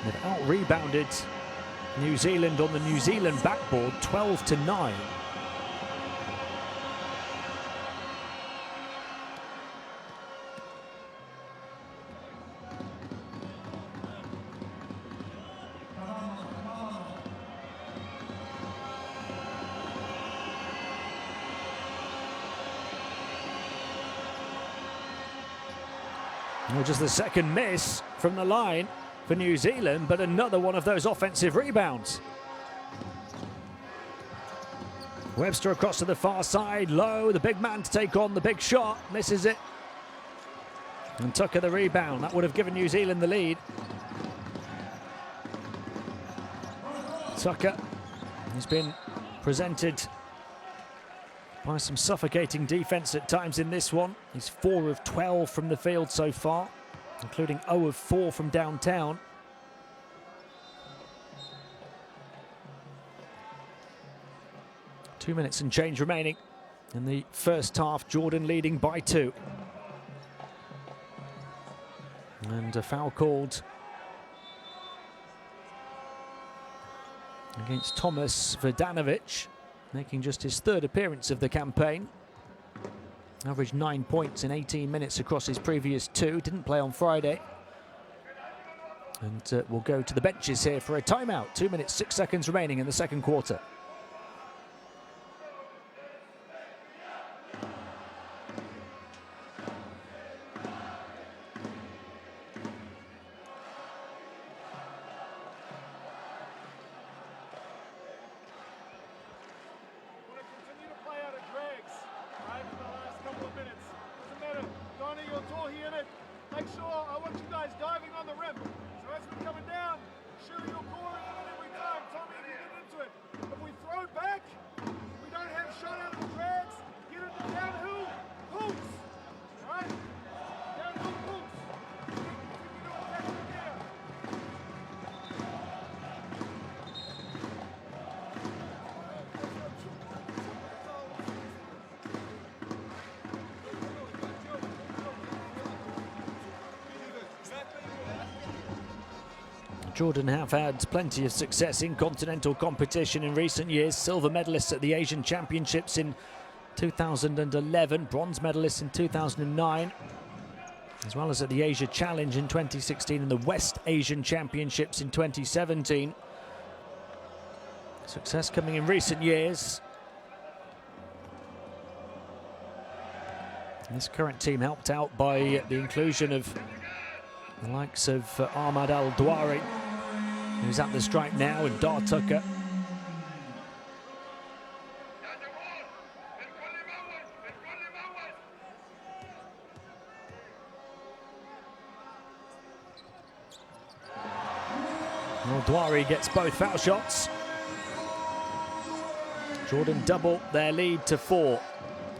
They've out-rebounded New Zealand on the New Zealand backboard, 12-9. Well, just the second miss from the line for New Zealand, but another one of those offensive rebounds. Webster across to the far side, low, the big man to take on the big shot, misses it. And Tucker the rebound, that would have given New Zealand the lead. Tucker has been presented by some suffocating defense at times in this one. He's 4 of 12 from the field so far, including 0 of 4 from downtown. Two minutes and change remaining in the first half. Jordan leading by 2. And a foul called against Thomas Verdanovic, making just his 3rd appearance of the campaign. Averaged 9 points in 18 minutes across his previous 2. Didn't play on Friday. And we'll go to the benches here for a timeout. 2 minutes, 6 seconds remaining in the second quarter. Jordan have had plenty of success in continental competition in recent years. Silver medalists at the Asian Championships in 2011, bronze medalists in 2009, as well as at the Asia Challenge in 2016 and the West Asian Championships in 2017. Success coming in recent years. And this current team helped out by the inclusion of the likes of Ahmad Al-Dwari, who's at the stripe now, and Dar Tucker. Well, Dwari gets both foul shots. Jordan double their lead to 4.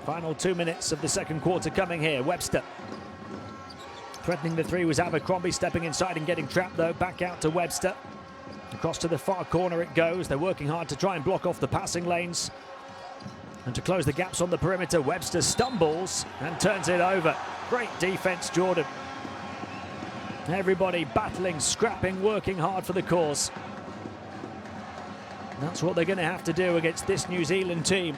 Final 2 minutes of the second quarter coming here. Webster threatening the three was Abercrombie, stepping inside and getting trapped though. Back out to Webster. Across to the far corner it goes. They're working hard to try and block off the passing lanes. And to close the gaps on the perimeter, Webster stumbles and turns it over. Great defense, Jordan. Everybody battling, scrapping, working hard for the cause. That's what they're going to have to do against this New Zealand team.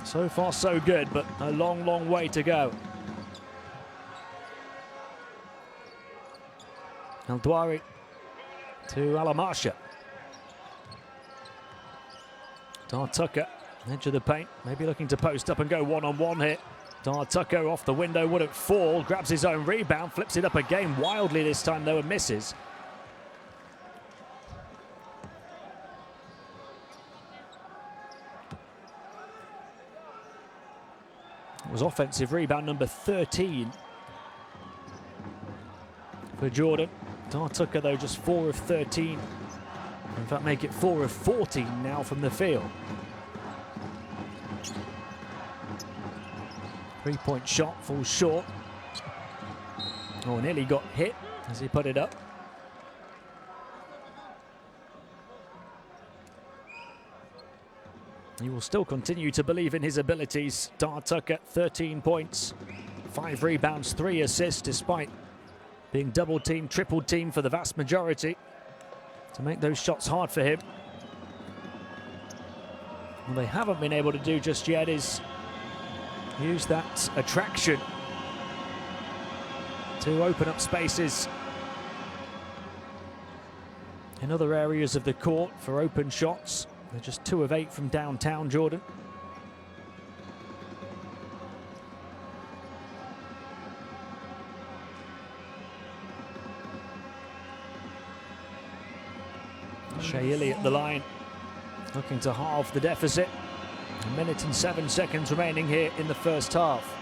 So far so good, but a long, long way to go. Dwari to Alamasha. Tucker, edge of the paint, maybe looking to post up and go one-on-one here. Tucker off the window, wouldn't fall, grabs his own rebound, flips it up again wildly this time though and misses. It was offensive rebound number 13 for Jordan. Tucker though just 4 of 13. In fact, make it 4 of 14 now from the field. 3-point shot falls short. Oh, nearly got hit as he put it up. He will still continue to believe in his abilities. Tucker, 13 points, 5 rebounds, 3 assists, despite being double-teamed, triple-teamed for the vast majority. To make those shots hard for him. What they haven't been able to do just yet is use that attraction to open up spaces in other areas of the court for open shots. They're just 2 of 8 from downtown, Jordan. Shayili at the line, looking to halve the deficit. 1 minute and 7 seconds remaining here in the first half.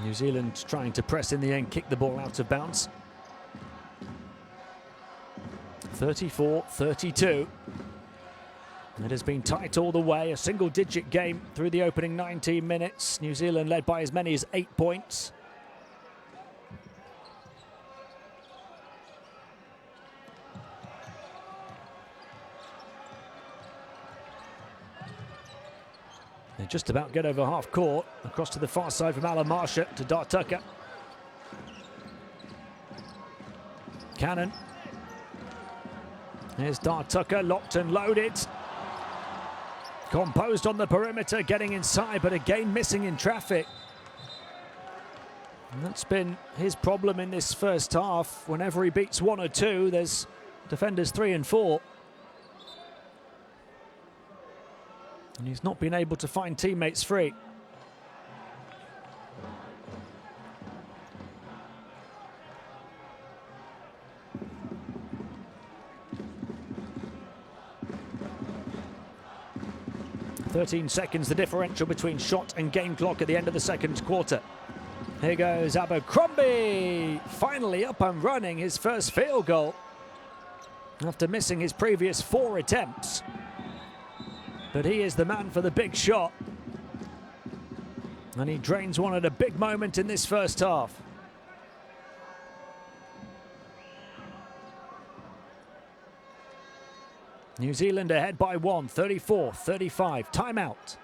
New Zealand trying to press in the end, kick the ball out of bounds. 34-32. It has been tight all the way, a single-digit game through the opening 19 minutes. New Zealand led by as many as 8 points. They just about get over half court. Across to the far side from Alamasha to Tucker. Cannon. Here's Tucker, locked and loaded. Composed on the perimeter, getting inside, but again missing in traffic. And that's been his problem in this first half. Whenever he beats 1 or 2, there's defenders 3 and 4. And he's not been able to find teammates free. "13 seconds, the differential between shot and game clock at the end of the second quarter." Here goes Abercrombie, finally up and running, his first field goal after missing his previous 4 attempts. But he is the man for the big shot. And he drains one at a big moment in this first half. New Zealand ahead by 1, 34-35. Timeout.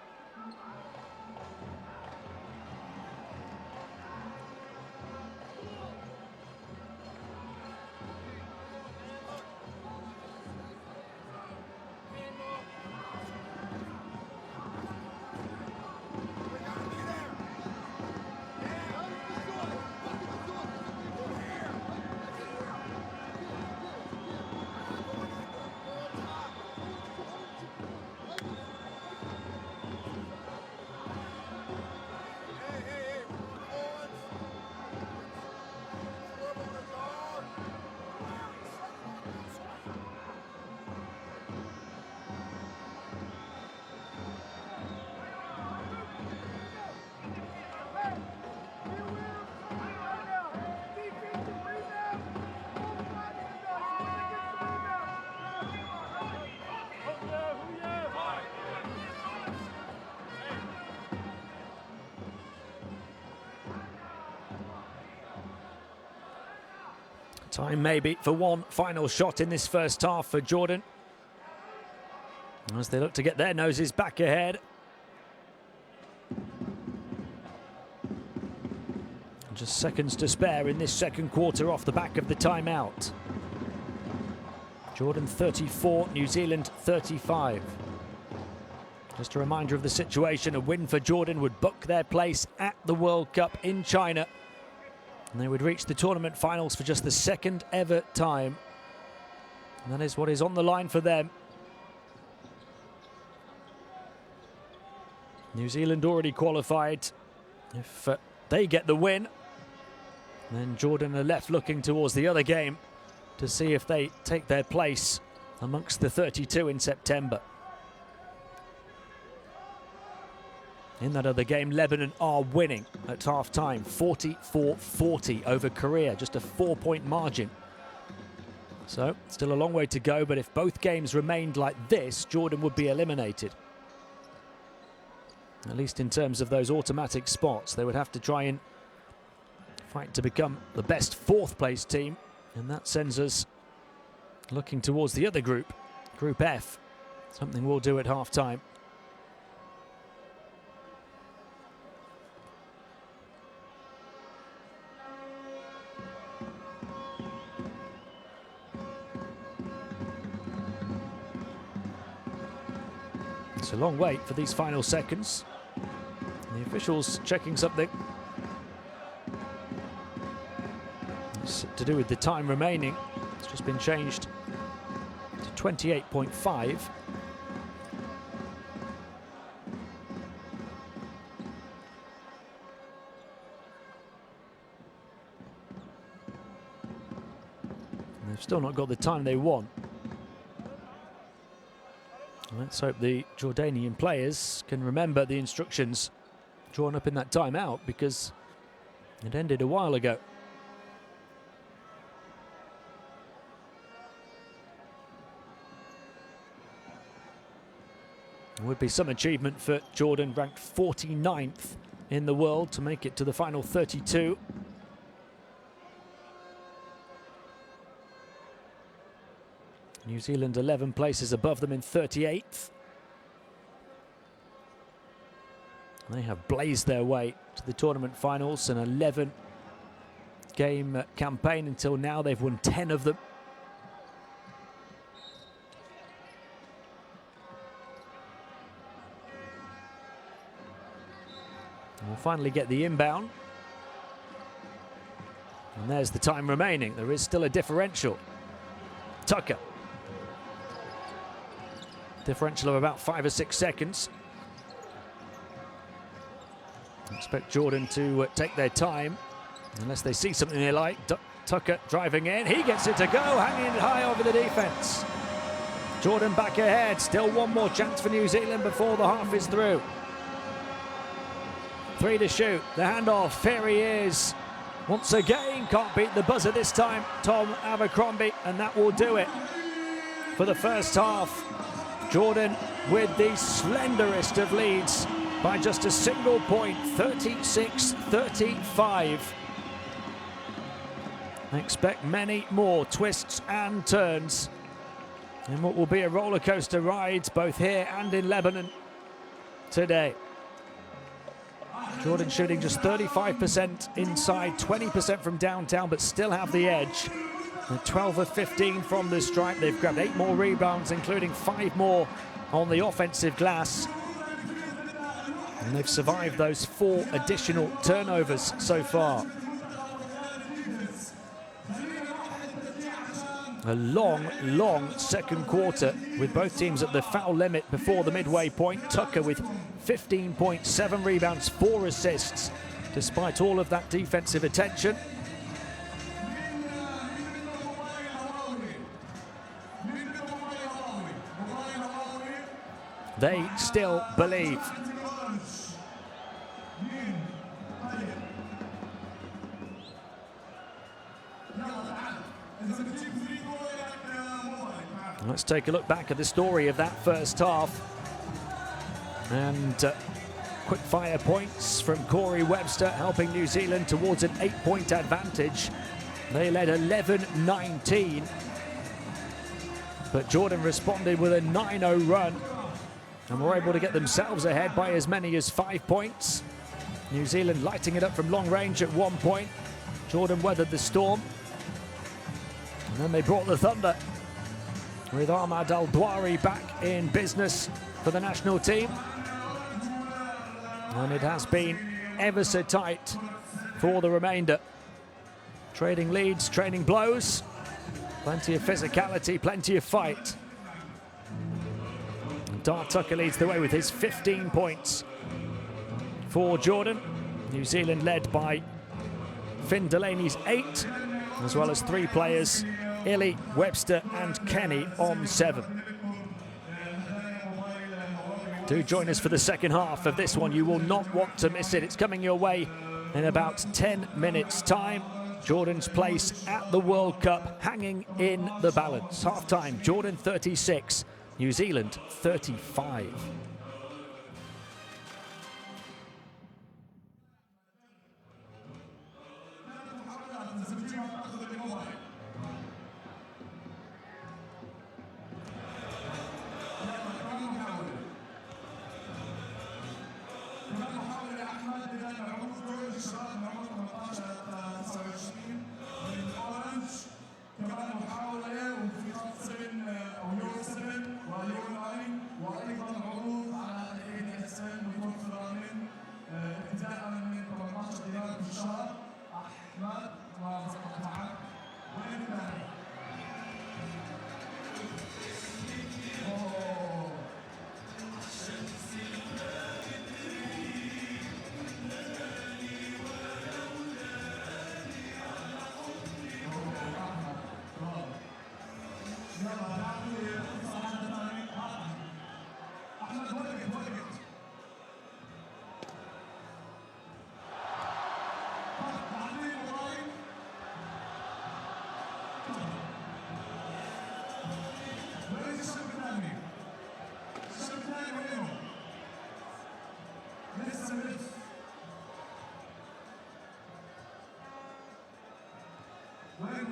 Time maybe for one final shot in this first half for Jordan, as they look to get their noses back ahead. Just seconds to spare in this second quarter off the back of the timeout. Jordan 34, New Zealand 35. Just a reminder of the situation, a win for Jordan would book their place at the World Cup in China, and they would reach the tournament finals for just the second ever time. And that is what is on the line for them. New Zealand already qualified. If they get the win, then Jordan are left looking towards the other game to see if they take their place amongst the 32 in September. In that other game, Lebanon are winning at half-time, 44-40 over Korea, just a 4-point margin. So, still a long way to go, but if both games remained like this, Jordan would be eliminated. At least in terms of those automatic spots, they would have to try and fight to become the best fourth-place team, and that sends us looking towards the other group, Group F, something we'll do at half-time. It's a long wait for these final seconds. The officials checking something. It's to do with the time remaining. It's just been changed to 28.5. They've still not got the time they want. Let's hope the Jordanian players can remember the instructions drawn up in that timeout, because it ended a while ago. It would be some achievement for Jordan, ranked 49th in the world, to make it to the final 32. New Zealand 11 places above them in 38th. They have blazed their way to the tournament finals, an 11-game campaign until now. They've won 10 of them. And we'll finally get the inbound. And there's the time remaining. There is still a differential. Tucker. Differential of about 5 or 6 seconds. Expect Jordan to take their time, unless they see something they like. Tucker driving in. He gets it to go, hanging it high over the defense. Jordan back ahead. Still one more chance for New Zealand before the half is through. 3 to shoot. The handoff. Here he is. Once again, can't beat the buzzer this time. Tom Abercrombie, and that will do it for the first half. Jordan with the slenderest of leads by just a single point, 36-35. Expect many more twists and turns in what will be a roller coaster ride, both here and in Lebanon today. Jordan shooting just 35% inside, 20% from downtown, but still have the edge. 12 of 15 from the stripe. They've grabbed 8 more rebounds, including 5 more on the offensive glass. And they've survived those 4 additional turnovers so far. A long, long second quarter with both teams at the foul limit before the midway point. Tucker with 15.7 rebounds, 4 assists, despite all of that defensive attention. They still believe. Let's take a look back at the story of that first half. And quick fire points from Cory, Webster, helping New Zealand towards an 8-point advantage. They led 11-19. But Jordan responded with a 9-0 run and were able to get themselves ahead by as many as 5 points. New Zealand lighting it up from long range at one point. Jordan weathered the storm. And then they brought the thunder with Ahmad Al-Dwari back in business for the national team. And it has been ever so tight for the remainder. Trading leads, trading blows. Plenty of physicality, plenty of fight. Dart Tucker leads the way with his 15 points for Jordan. New Zealand led by Finn Delaney's 8, as well as 3 players, Illy, Webster and Kenny on 7. Do join us for the second half of this one. You will not want to miss it. It's coming your way in about 10 minutes' time. Jordan's place at the World Cup hanging in the balance. Half-time, Jordan 36, New Zealand 35.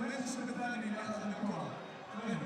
وين الشوط الثاني اللي اخذ الكره؟ وين؟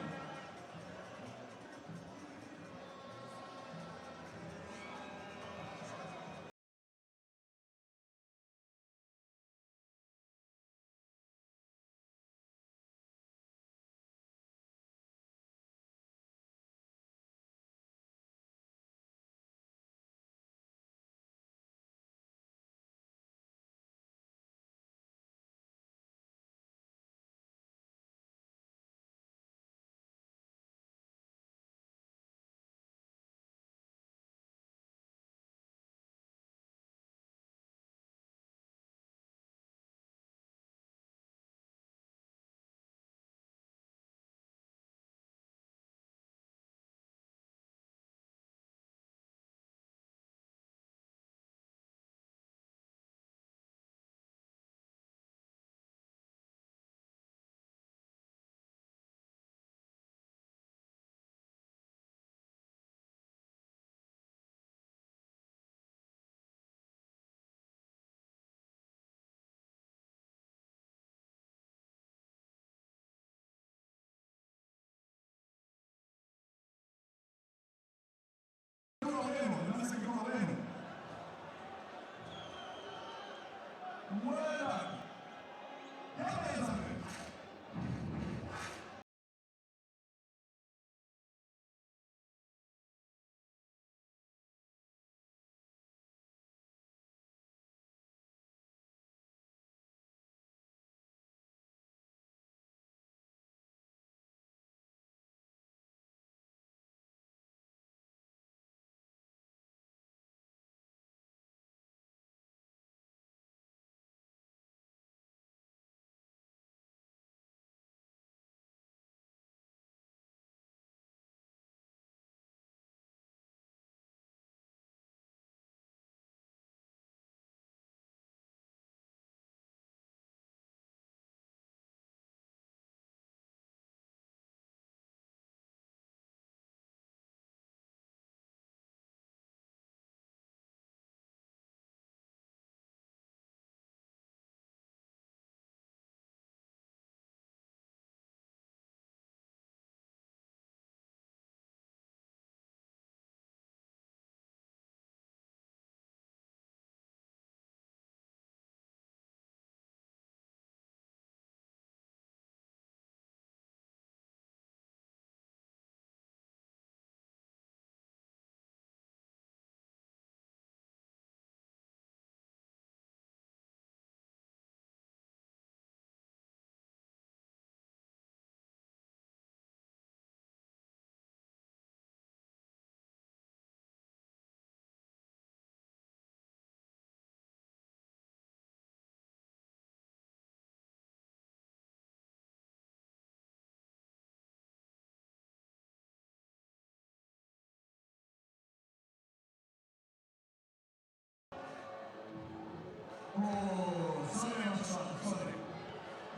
اوه سوري يا شباب سوري.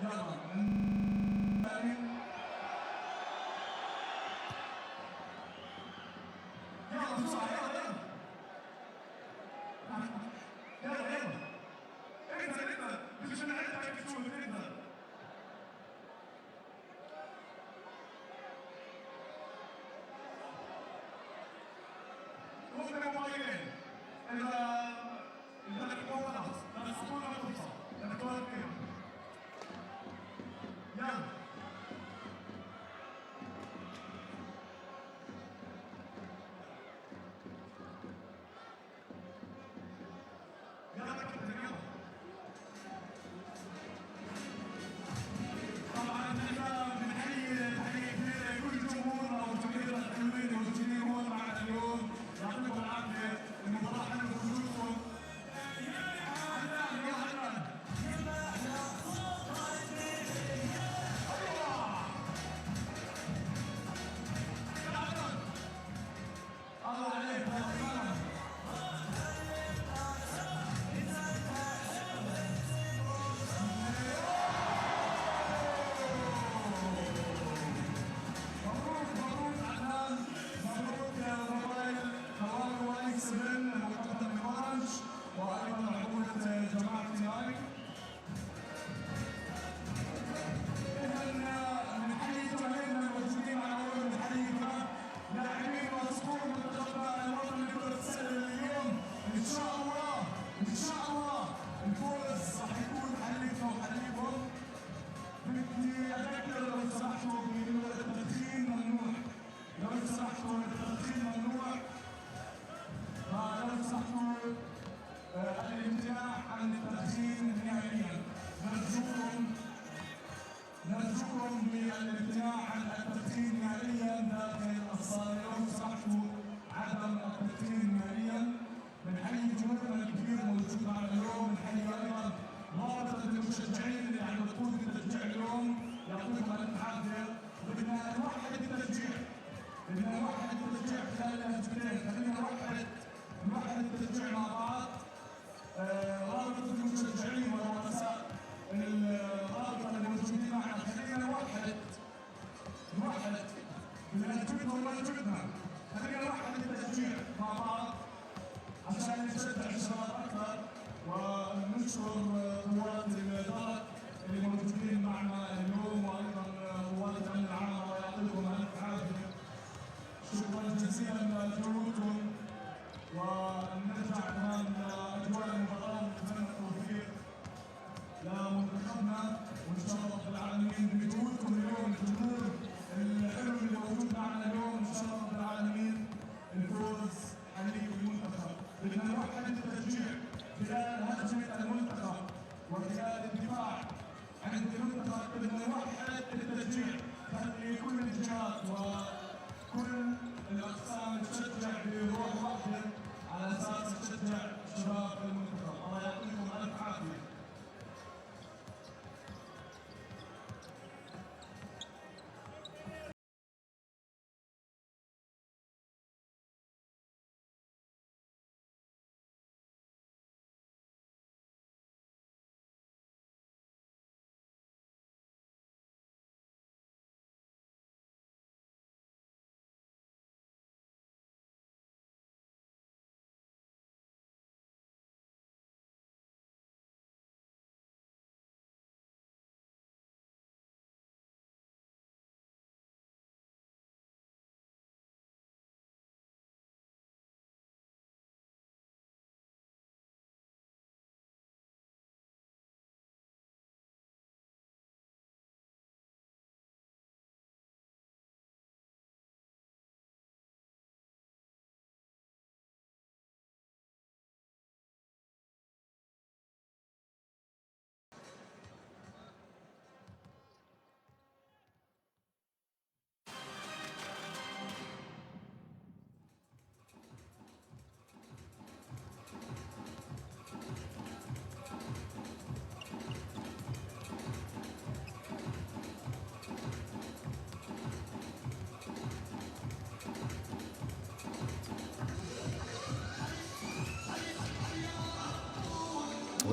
يلا يلا بسرعة يلا يلا يلا انزل مش انا عندك تشوف انزل. ممكن موبايلين إذا الكورة خلاص لا الكورة فرصة الكورة فيها. يلا يلا كابتن يلا. طبعا احنا بنحيي تحية كبيرة لكل جمهورنا وجماهيرنا الحلوين والموجودين هون معنا اليوم. يعطيكم العافية. المباراة حلوة بوجودكم. الله عليك يا سلام. مبروك مبروك عدنان مبروك يا موبايل كوالي واي 7 مقدم لمانش وايضا عضوة جماعة نايك. اذا نحيي جماهيرنا الموجودين على اول نحيي كمان لاعبين وصفور منتخبنا الوطني لكرة السلة اليوم. ان شاء الله ان شاء الله الفوز راح يكون حليفنا وحليفهم. بدي اذكر لو سمحتوا بانه التدخين ممنوع. لو سمحتوا التدخين ممنوع. فلو سمحتوا الامتناع عن التدخين نهائيا. نرجوكم بالامتناع عن التدخين نهائيا داخل الصالة. لو سمحتوا عدم التدخين نهائيا. بنحيي جمهورنا الكبير الموجود معنا اليوم. بنحيي ايضا رابطة المشجعين اللي عم تقود التشجيع اليوم. يعطيكم الف عافية. بدنا نوحد التشجيع. بدنا نوحد التشجيع خلال الهجمتين. خلينا نوحد التشجيع مع بعض. رابطة المشجعين ورؤساء الرابطة اللي موجودين معنا خلينا نوحد بلهجتنا ولهجتنا. خلينا نوحد التشجيع مع بعض عشان نشجع الشباب اكثر وننشر قوات الاداره اللي موجودين معنا اليوم وايضا قوات الامن العام. الله يعطيكم الف عافيه. شكرا جزيلا لجهودكم ونرجع كمان لاجواء المباراه ونتمنى التوفيق لمنتخبنا وان شاء الله رب العالمين بجهودكم اليوم الجمهور الحلو اللي موجود معنا اليوم ان شاء الله رب العالمين الفوز حليف المنتخب. بدنا نوحد التشجيع خلال هجمة المنتخب وخلال الدفاع عند المنتخب. بدنا نوحد التشجيع خلي كل الجهات وكل الاقسام تشجع بروح واحده على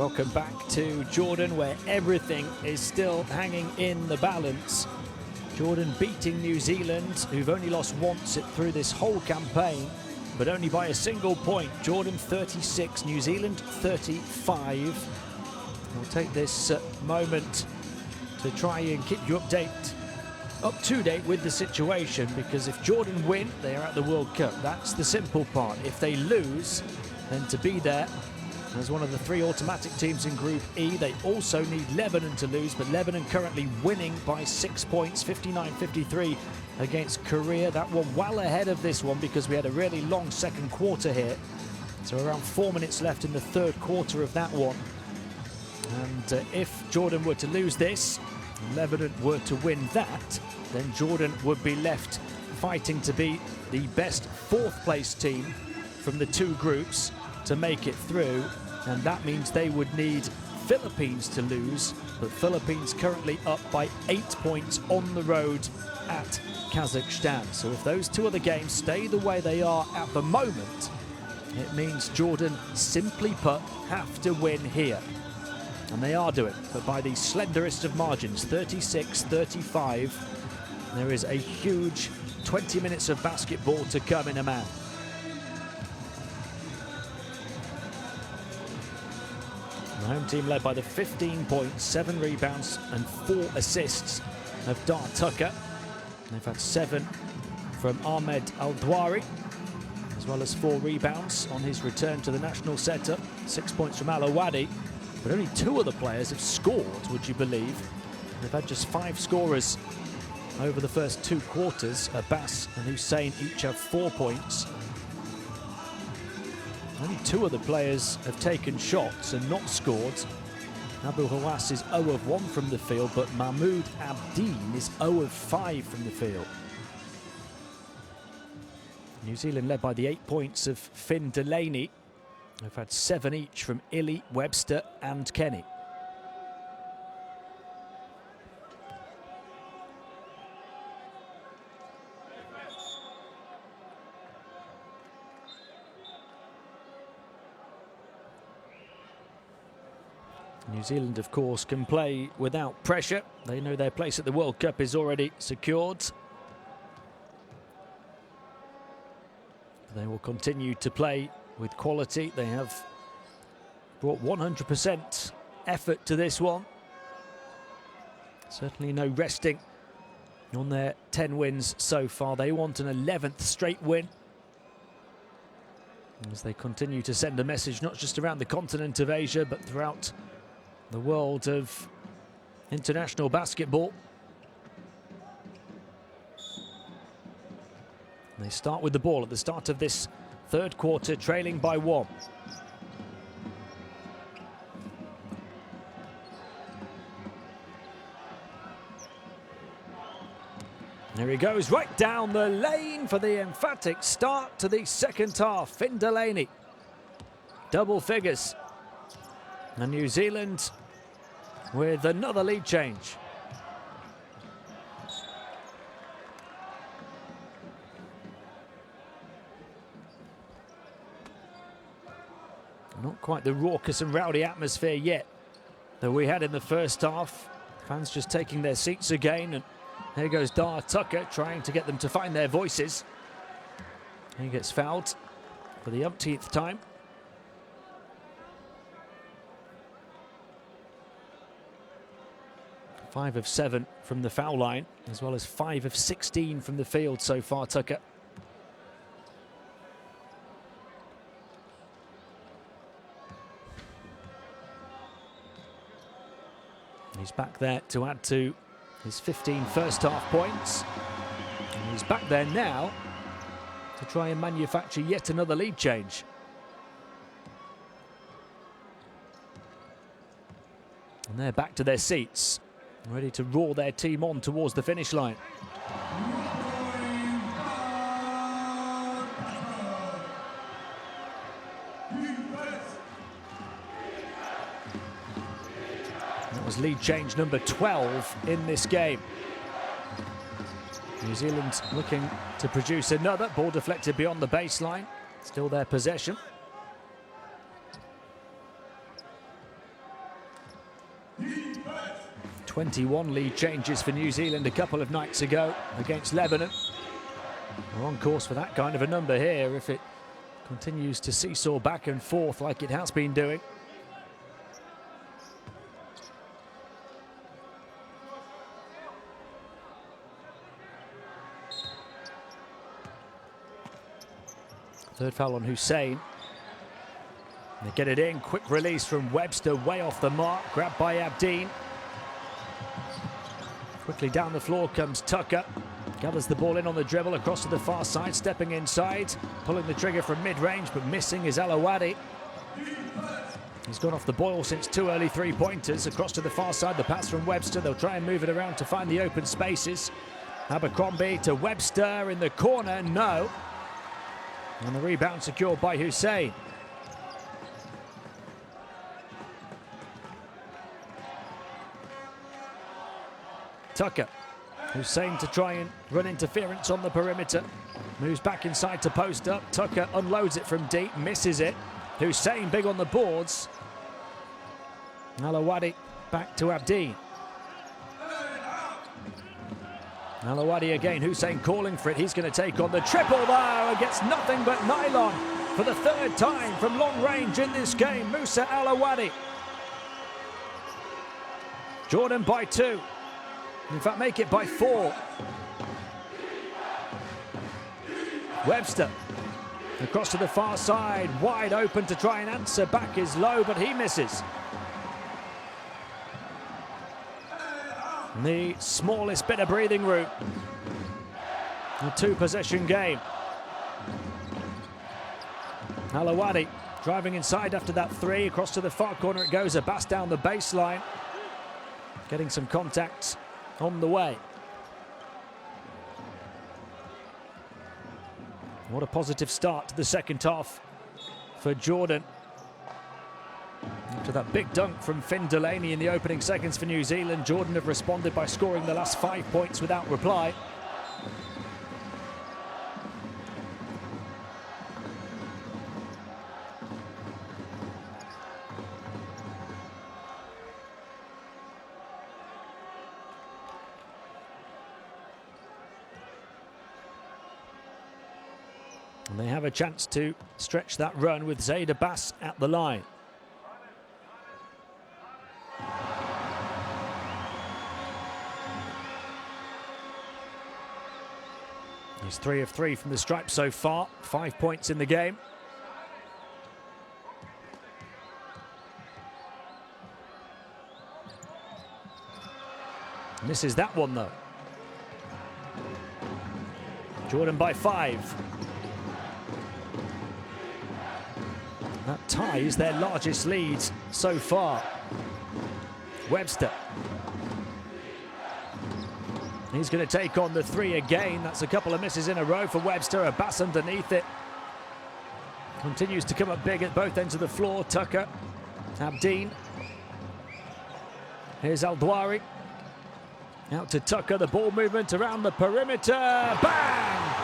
Welcome back to Jordan, where everything is still hanging in the balance. Jordan beating New Zealand, who've only lost once through this whole campaign, but only by a single point. Jordan 36, New Zealand 35. We'll take this moment to try and keep you up to date with the situation, because if Jordan win, they are at the World Cup. That's the simple part. If they lose, then to be there as one of the 3 automatic teams in Group E, they also need Lebanon to lose, but Lebanon currently winning by 6 points, 59-53 against Korea. That one well ahead of this one because we had a really long second quarter here. So around 4 minutes left in the third quarter of that one. And if Jordan were to lose this, Lebanon were to win that, then Jordan would be left fighting to be the best 4th place team from the 2 groups to make it through, and that means they would need Philippines to lose, but Philippines currently up by 8 points on the road at Kazakhstan. So if those 2 other games stay the way they are at the moment, it means Jordan, simply put, have to win here. And they are doing, but by the slenderest of margins, 36-35. There is a huge 20 minutes of basketball to come in a man. The home team led by the 15 points, 7 rebounds and 4 assists of Dar Tucker. They've had 7 from Ahmed Al-Dwari, as well as 4 rebounds on his return to the national setup. 6 points from Al-Awadi, but only 2 of the players have scored, would you believe? They've had just 5 scorers over the first 2 quarters. Abbas and Hussein each have 4 points. Only 2 of the players have taken shots and not scored. Abu Hawass is 0 of 1 from the field, but Mahmoud Abdeen is 0 of 5 from the field. New Zealand led by the 8 points of Finn Delaney. They've had 7 each from Illy, Webster and Kenny. New Zealand, of course, can play without pressure. They know their place at the World Cup is already secured. They will continue to play with quality. They have brought 100% effort to this one. Certainly no resting on their 10 wins so far. They want an 11th straight win, as they continue to send a message not just around the continent of Asia, but throughout the world of international basketball. They start with the ball at the start of this third quarter, trailing by 1. There he goes, right down the lane for the emphatic start to the second half. Finn Delaney, double figures. And New Zealand with another lead change. Not quite the raucous and rowdy atmosphere yet that we had in the first half. Fans just taking their seats again, and here goes Dar Tucker trying to get them to find their voices. He gets fouled for the umpteenth time. Five of 7 from the foul line, as well as 5 of 16 from the field so far, Tucker. He's back there to add to his 15 first half points. And he's back there now to try and manufacture yet another lead change. And they're back to their seats, ready to roar their team on towards the finish line. That was lead change number 12 in this game. New Zealand looking to produce another. Ball deflected beyond the baseline. Still their possession. 21 lead changes for New Zealand a couple of nights ago against Lebanon. We're on course for that kind of a number here if it continues to seesaw back and forth like it has been doing. Third foul on Hussein. They get it in, quick release from Webster, way off the mark, grabbed by Abdeen. Quickly down the floor comes Tucker. Gathers the ball in on the dribble across to the far side, stepping inside, pulling the trigger from mid-range, but missing is Alawadi. He's gone off the boil since 2 early three-pointers. Across to the far side, the pass from Webster. They'll try and move it around to find the open spaces. Abercrombie to Webster in the corner, no. And the rebound secured by Hussein. Tucker. Hussein to try and run interference on the perimeter. Moves back inside to post up. Tucker unloads it from deep, misses it. Hussein big on the boards. Alawadi back to Abdeen. Alawadi again, Hussein calling for it. He's going to take on the triple though, and gets nothing but nylon for the third time from long range in this game. Musa Alawadi. Jordan by 2. In fact, make it by 4. Webster across to the far side, wide open to try and answer. Back is low, but he misses. The smallest bit of breathing room. A 2-possession game. Alawadi driving inside after that 3. Across to the far corner it goes. Abbas down the baseline. Getting some contact on the way. What a positive start to the second half for Jordan. After that big dunk from Delaney in the opening seconds for New Zealand, Jordan have responded by scoring the last 5 points without reply. And they have a chance to stretch that run with Zaid Abbas at the line. He's 3 of 3 from the stripe so far, 5 points in the game. Misses that one though. Jordan by 5. That ties their largest lead so far. Webster. He's going to take on the 3 again. That's a couple of misses in a row for Webster. Abbas underneath it. Continues to come up big at both ends of the floor. Tucker. Abdeen. Here's Al-Dwari. Out to Tucker. The ball movement around the perimeter. Bang!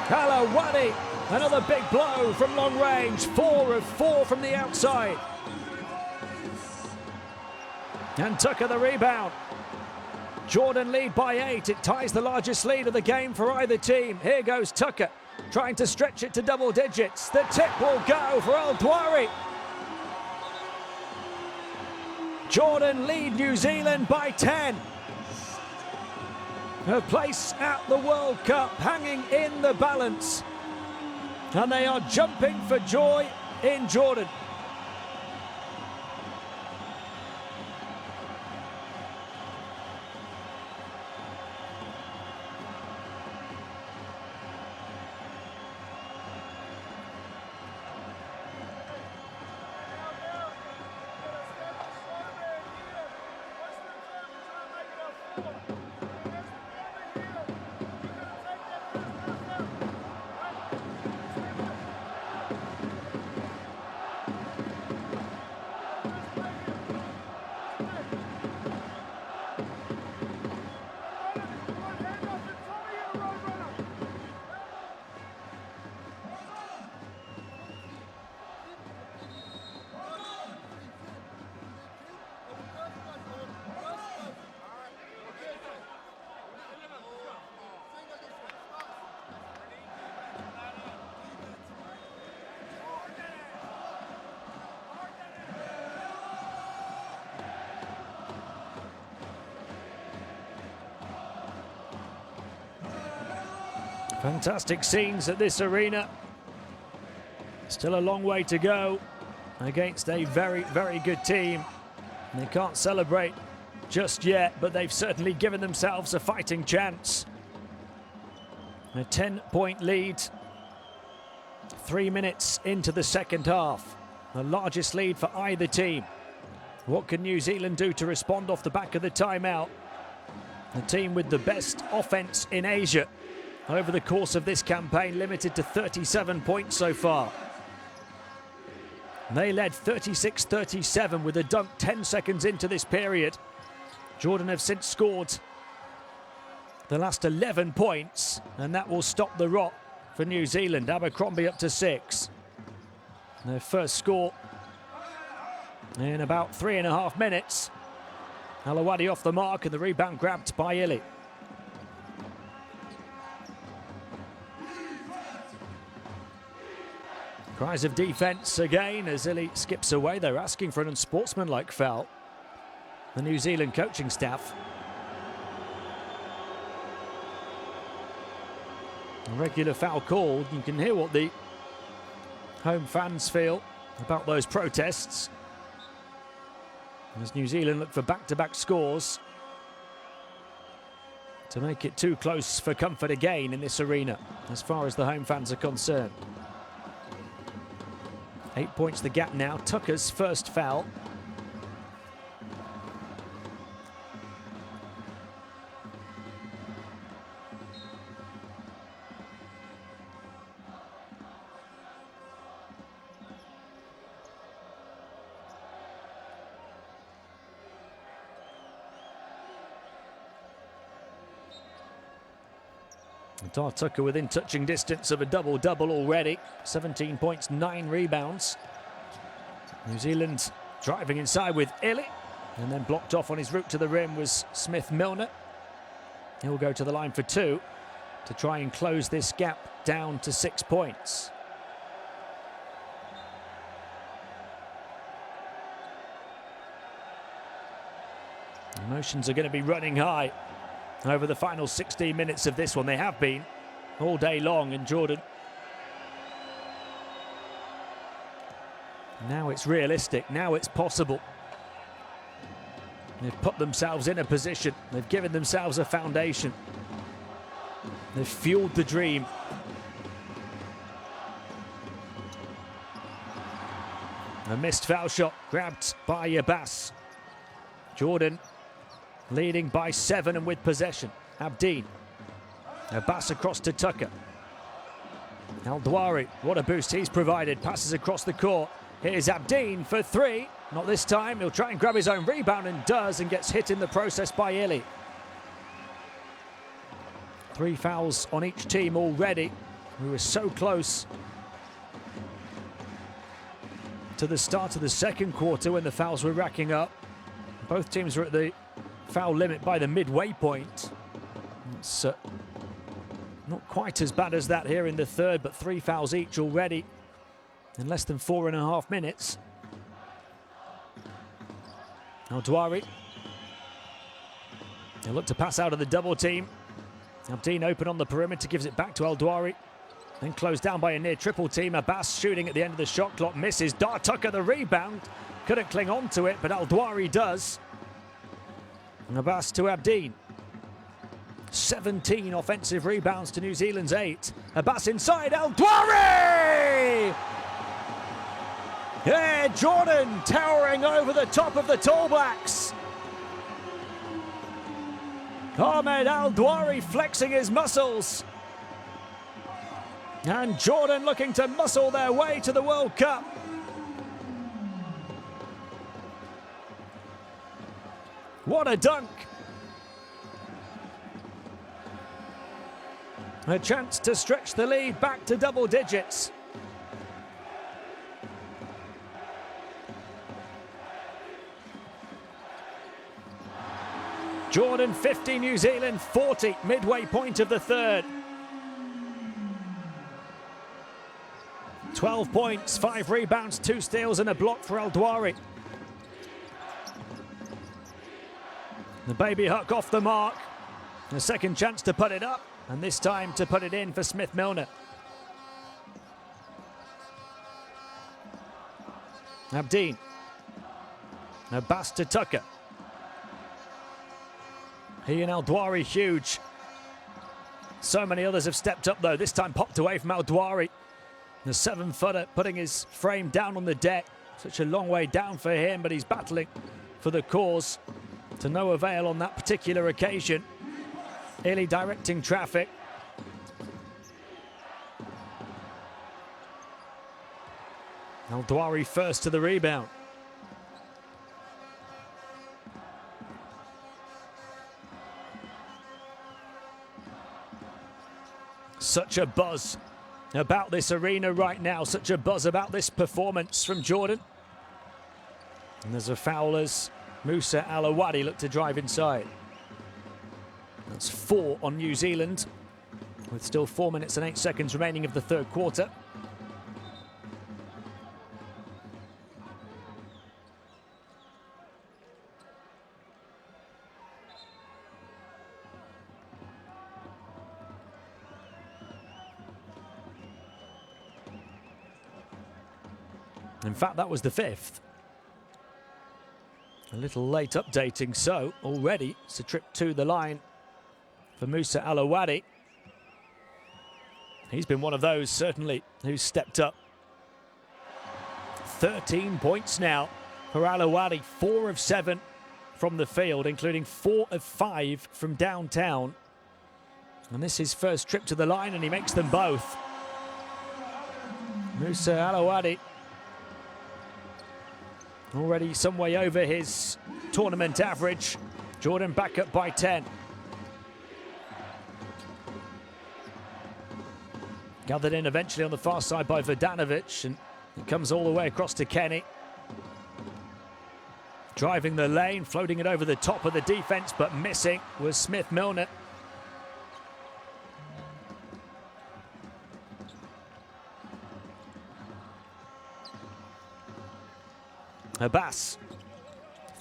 Alawadi. Another big blow from long range. 4 of 4 from the outside. And Tucker the rebound. Jordan lead by 8. It ties the largest lead of the game for either team. Here goes Tucker, trying to stretch it to double digits. The tip will go for Al-Dwari. Jordan lead New Zealand by 10. A place at the World Cup hanging in the balance. And they are jumping for joy in Jordan. Fantastic scenes at this arena. Still a long way to go against a very, very good team. They can't celebrate just yet, but they've certainly given themselves a fighting chance. A 10-point lead, 3 minutes into the second half. The largest lead for either team. What can New Zealand do to respond off the back of the timeout? The team with the best offense in Asia over the course of this campaign, limited to 37 points so far. They led 36-37 with a dunk 10 seconds into this period. Jordan have since scored the last 11 points, and that will stop the rot for New Zealand. Abercrombie up to 6. Their first score in about 3.5 minutes. Alawadi off the mark, and the rebound grabbed by Ili. Cries of defence again as Ili skips away. They're asking for an unsportsmanlike foul, the New Zealand coaching staff. A regular foul called. You can hear what the home fans feel about those protests, as New Zealand look for back-to-back scores to make it too close for comfort again in this arena, as far as the home fans are concerned. 8 points the gap now. Tucker's first foul. Tucker within touching distance of a double-double already. 17 points, 9 rebounds. New Zealand driving inside with Ili, and then blocked off on his route to the rim was Smith-Milner. He'll go to the line for 2 to try and close this gap down to 6 points. Emotions are going to be running high over the final 16 minutes of this one. They have been all day long in Jordan. Now it's realistic. Now it's possible. They've put themselves in a position. They've given themselves a foundation. They've fueled the dream. A missed foul shot grabbed by Abbas. Jordan leading by 7 and with possession. Abdeen. Abbas across to Tucker. Al-Dwari, what a boost he's provided. Passes across the court. Here's Abdeen for 3. Not this time. He'll try and grab his own rebound, and does, and gets hit in the process by Ili. 3 fouls on each team already. We were so close to the start of the second quarter when the fouls were racking up. Both teams were at the foul limit by the midway point. It's not quite as bad as that here in the third, but 3 fouls each already in less than 4.5 minutes. Al-Dwari. He'll look to pass out of the double team. Abdeen open on the perimeter, gives it back to Al-Dwari. Then closed down by a near triple team. Abbas shooting at the end of the shot clock, misses. Tucker the rebound. Couldn't cling on to it, but Al-Dwari does. And Abbas to Abdeen. 17 offensive rebounds to New Zealand's 8. Abbas inside, Al-Dwari! Yeah, Jordan towering over the top of the Tall Blacks. Ahmed Al-Dwari flexing his muscles. And Jordan looking to muscle their way to the World Cup. What a dunk. A chance to stretch the lead back to double digits. Jordan 50, New Zealand 40, midway point of the third. 12 points, 5 rebounds, 2 steals and a block for Al-Dwari. The baby hook off the mark. A second chance to put it up. And this time to put it in for Smith-Milner. Abdeen. Abbas to Tucker. He and Al-Dwari huge. So many others have stepped up though. This time popped away from Al-Dwari. The 7-footer putting his frame down on the deck. Such a long way down for him, but he's battling for the cause. To no avail on that particular occasion. Illy directing traffic. Al-Dwari first to the rebound. Such a buzz about this arena right now. Such a buzz about this performance from Jordan. And there's a foul as Musa Al-Awadi looked to drive inside. That's 4 on New Zealand, with still 4 minutes and 8 seconds remaining of the third quarter. In fact, that was the 5th. A little late updating, so already it's a trip to the line for Musa Al-Awadi. He's been one of those, certainly, who's stepped up. 13 points now for Al-Awadi, 4 of 7 from the field, including 4 of 5 from downtown. And this is his first trip to the line, and he makes them both. Musa Al-Awadi already some way over his tournament average. Jordan back up by 10. Gathered in eventually on the far side by Vodanovic, and it comes all the way across to Kenny. Driving the lane, floating it over the top of the defense, but missing was Smith-Milner. Abbas.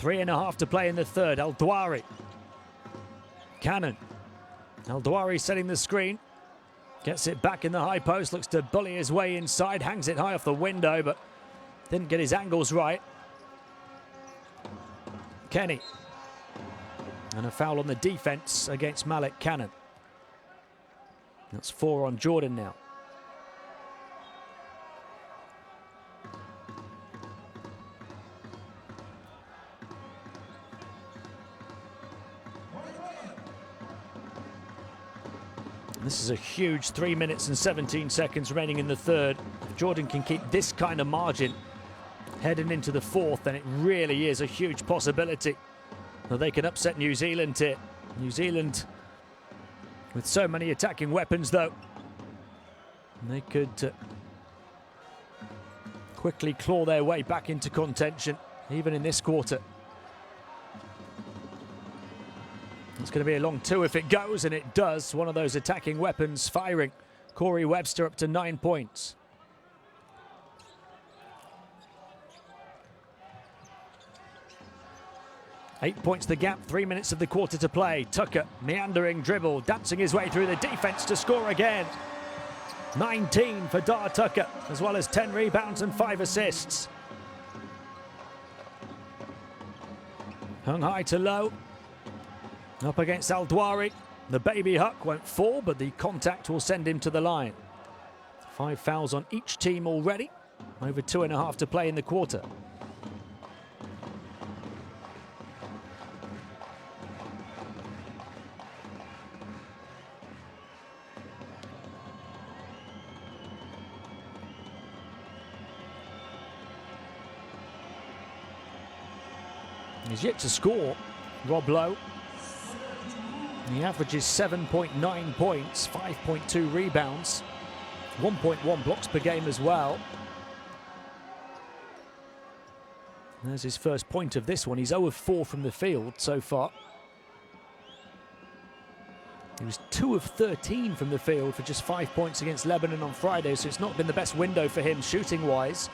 3.5 to play in the third. Al-Dwari. Cannon. Al-Dwari setting the screen. Gets it back in the high post. Looks to bully his way inside. Hangs it high off the window, but didn't get his angles right. Kenny. And a foul on the defense against Malik Cannon. That's 4 on Jordan now. This is a huge 3 minutes and 17 seconds remaining in the third. If Jordan can keep this kind of margin heading into the fourth, then it really is a huge possibility that they can upset New Zealand here. New Zealand with so many attacking weapons though. And they could quickly claw their way back into contention, even in this quarter. It's going to be a long 2 if it goes, and it does. One of those attacking weapons firing. Cory Webster up to 9 points. Eight points the gap, 3 minutes of the quarter to play. Tucker, meandering dribble, dancing his way through the defense to score again. 19 for Dar Tucker, as well as 10 rebounds and 5 assists. Hung high to low. Up against Al-Dwari. The baby huck won't fall, but the contact will send him to the line. 5 fouls on each team already. Over 2.5 to play in the quarter. He's yet to score, Rob Lowe. He averages 7.9 points, 5.2 rebounds, 1.1 blocks per game as well. There's his first point of this one. He's 0 of 4 from the field so far. He was 2 of 13 from the field for just 5 points against Lebanon on Friday, so it's not been the best window for him shooting-wise,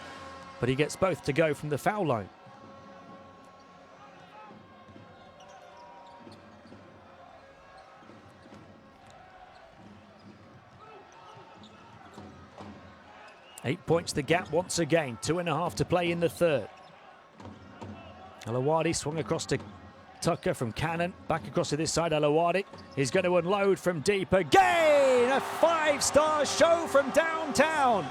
but he gets both to go from the foul line. 8 points the gap once again. 2.5 to play in the third. Alawadi swung across to Tucker from Cannon. Back across to this side, Alawadi. He's going to unload from deep again. A 5-star show from downtown.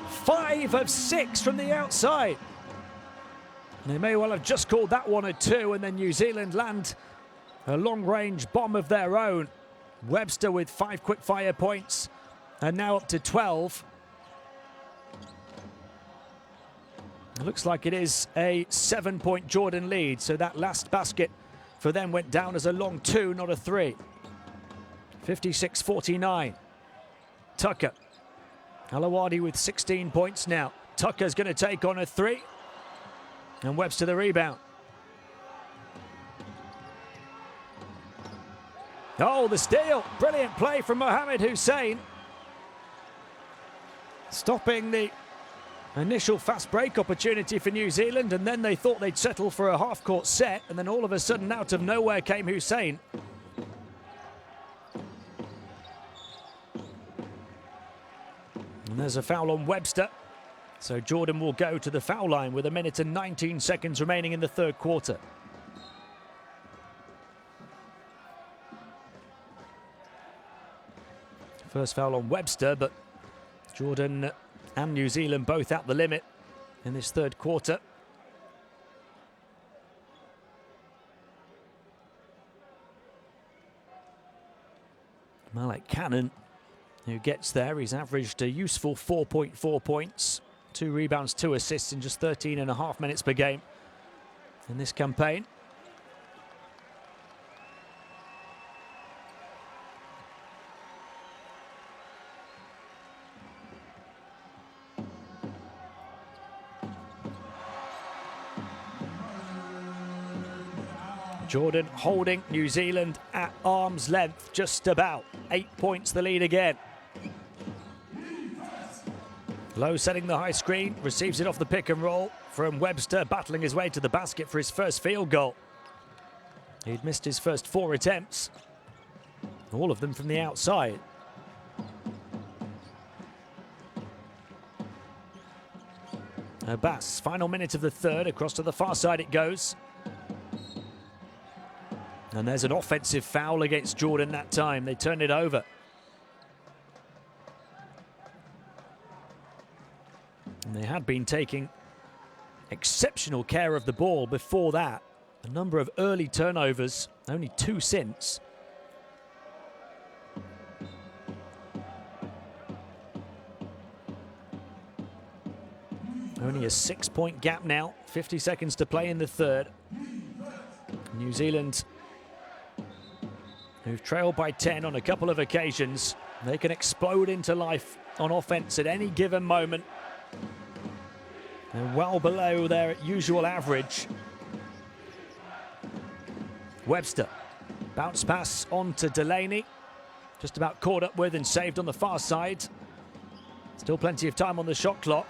5 of 6 from the outside. They may well have just called that one a 2, and then New Zealand land a long-range bomb of their own. Webster with 5 quick-fire points, and now up to 12. It looks like it is a 7-point Jordan lead, so that last basket for them went down as a long 2, not a 3. 56-49. Tucker. Alawadi with 16 points now. Tucker's going to take on a 3. And Webster the rebound. Oh, the steal. Brilliant play from Mohamed Hussein. Stopping the initial fast break opportunity for New Zealand, and then they thought they'd settle for a half-court set, and then all of a sudden, out of nowhere came Hussein. And there's a foul on Webster. So Jordan will go to the foul line with 1 minute and 19 seconds remaining in the third quarter. First foul on Webster, but Jordan and New Zealand both at the limit in this third quarter. Malik Cannon, who gets there, he's averaged a useful 4.4 points. 2 rebounds, 2 assists in just 13.5 minutes per game in this campaign. Jordan holding New Zealand at arm's length, just about. 8 points the lead again. Lowe setting the high screen, receives it off the pick and roll from Webster, battling his way to the basket for his first field goal. He'd missed his first 4 attempts, all of them from the outside. Abbas, final minute of the third, across to the far side it goes. And there's an offensive foul against Jordan that time. They turn it over. And they had been taking exceptional care of the ball before that. A number of early turnovers, only 2 since. Only a 6-point gap now, 50 seconds to play in the third. New Zealand, who've trailed by 10 on a couple of occasions, they can explode into life on offense at any given moment. They're well below their usual average. Webster, bounce pass on to Delaney. Just about caught up with and saved on the far side. Still plenty of time on the shot clock.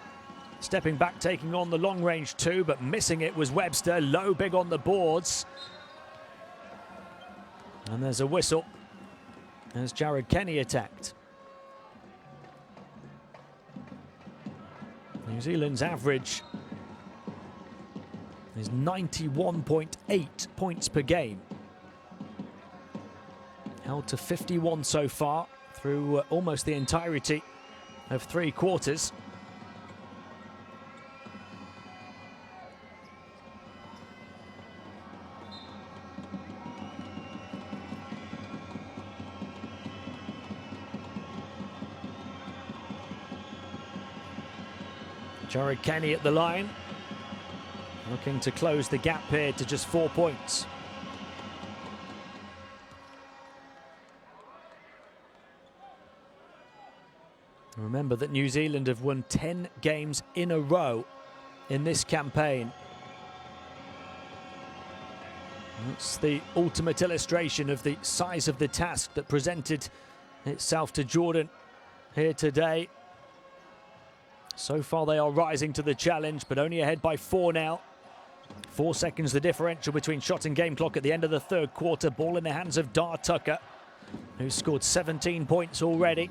Stepping back, taking on the long range 2, but missing it was Webster. Low big on the boards. And there's a whistle as Jared Kenny attacked. New Zealand's average is 91.8 points per game. Held to 51 so far through almost the entirety of 3 quarters. Jared Kenny at the line, looking to close the gap here to just 4 points. Remember that New Zealand have won 10 games in a row in this campaign. That's the ultimate illustration of the size of the task that presented itself to Jordan here today. So far they are rising to the challenge, but only ahead by 4 now. 4 seconds the differential between shot and game clock at the end of the third quarter. Ball in the hands of Dar Tucker, who's scored 17 points already.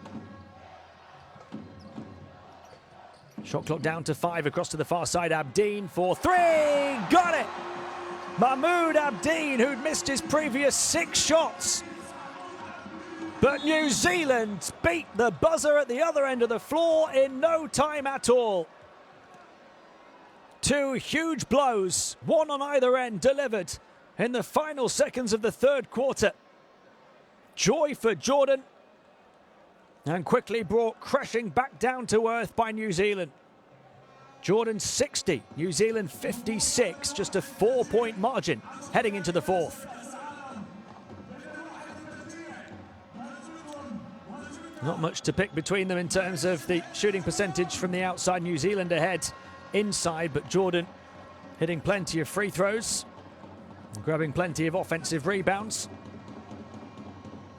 Shot clock down to 5, across to the far side. Abdeen for 3, got it! Mahmoud Abdeen, who'd missed his previous 6 shots. But New Zealand beat the buzzer at the other end of the floor in no time at all. 2 huge blows, one on either end, delivered in the final seconds of the third quarter. Joy for Jordan, and quickly brought crashing back down to earth by New Zealand. Jordan 60, New Zealand 56, just a 4-point margin heading into the fourth. Not much to pick between them in terms of the shooting percentage from the outside. New Zealand ahead inside, but Jordan hitting plenty of free throws, grabbing plenty of offensive rebounds,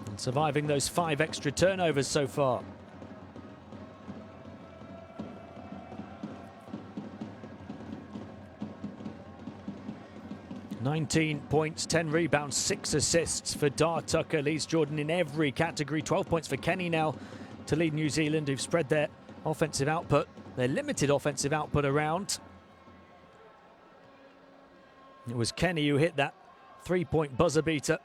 and surviving those 5 extra turnovers so far. "19 points, 10 rebounds, 6 assists for Dar Tucker. Leads Jordan in every category. 12 points for Kenny now to lead New Zealand, who've spread their offensive output, their limited offensive output around. It was Kenny who hit that 3-point buzzer beater.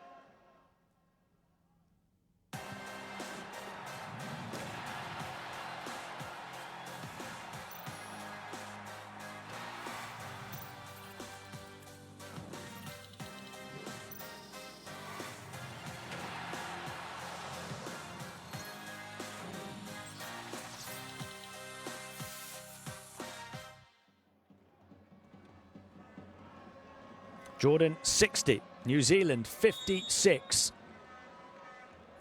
Jordan 60, New Zealand 56.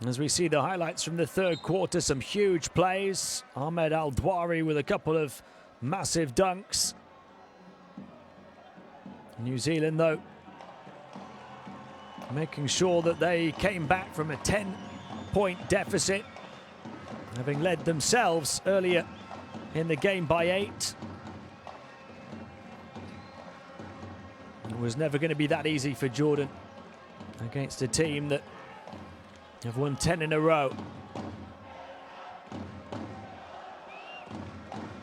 As we see the highlights from the third quarter, some huge plays. Ahmed Al-Dwari with a couple of massive dunks. New Zealand, though, making sure that they came back from a 10-point deficit, having led themselves earlier in the game by 8. It was never going to be that easy for Jordan against a team that have won 10 in a row.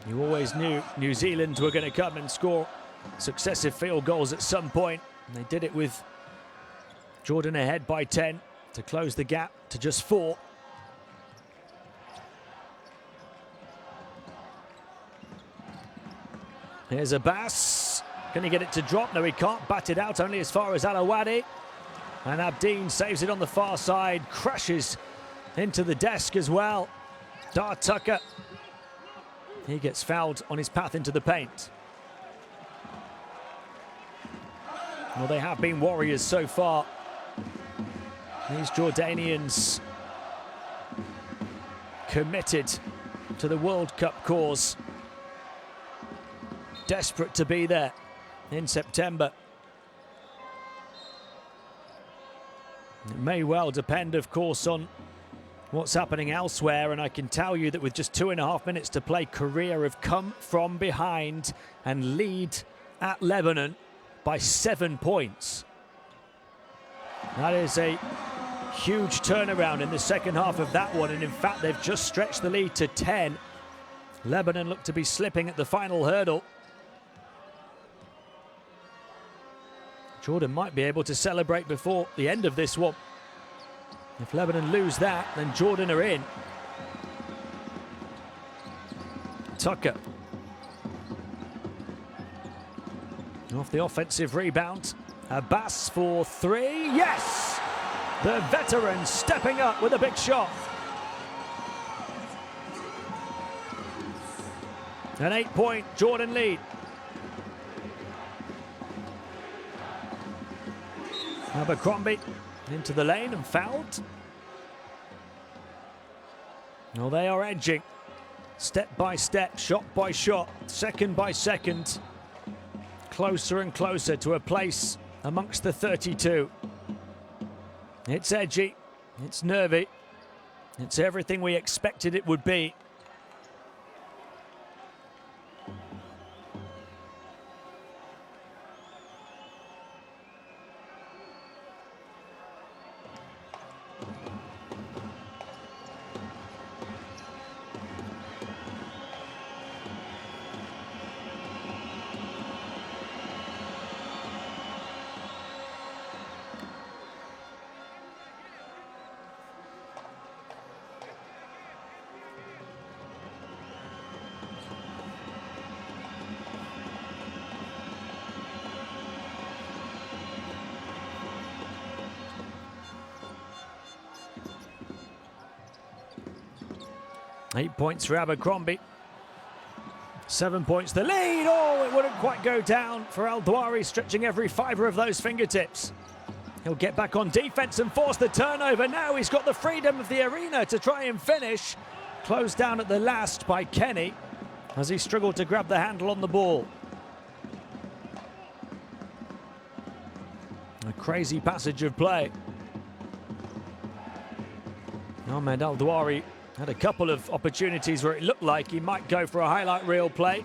You always knew New Zealand were going to come and score successive field goals at some point, and they did it with Jordan ahead by 10 to close the gap to just 4. Here's Abbas. Can he get it to drop? No, he can't. Bat it out only as far as Alawadi. And Abdeen saves it on the far side. Crashes into the desk as well. Dar Tucker. He gets fouled on his path into the paint. Well, they have been warriors so far. These Jordanians committed to the World Cup cause. Desperate to be there in September. It may well depend, of course, on what's happening elsewhere, and I can tell you that with just 2.5 minutes to play, Korea have come from behind and lead at Lebanon by 7 points. That is a huge turnaround in the second half of that one, and in fact they've just stretched the lead to 10. Lebanon look to be slipping at the final hurdle. Jordan might be able to celebrate before the end of this one. If Lebanon lose that, then Jordan are in. Tucker. Off the offensive rebound. Abbas for 3. Yes! The veteran stepping up with a big shot. An 8-point Jordan lead. Abercrombie into the lane and fouled. Well, they are edging step by step, shot by shot, second by second, closer and closer to a place amongst the 32. It's edgy, it's nervy, it's everything we expected it would be. 8 points for Abercrombie. 7 points the lead. Oh, it wouldn't quite go down for El Douari, stretching every fibre of those fingertips. He'll get back on defence and force the turnover. Now he's got the freedom of the arena to try and finish. Closed down at the last by Kenny as he struggled to grab the handle on the ball. A crazy passage of play. Ahmed El Douari had a couple of opportunities where it looked like he might go for a highlight reel play.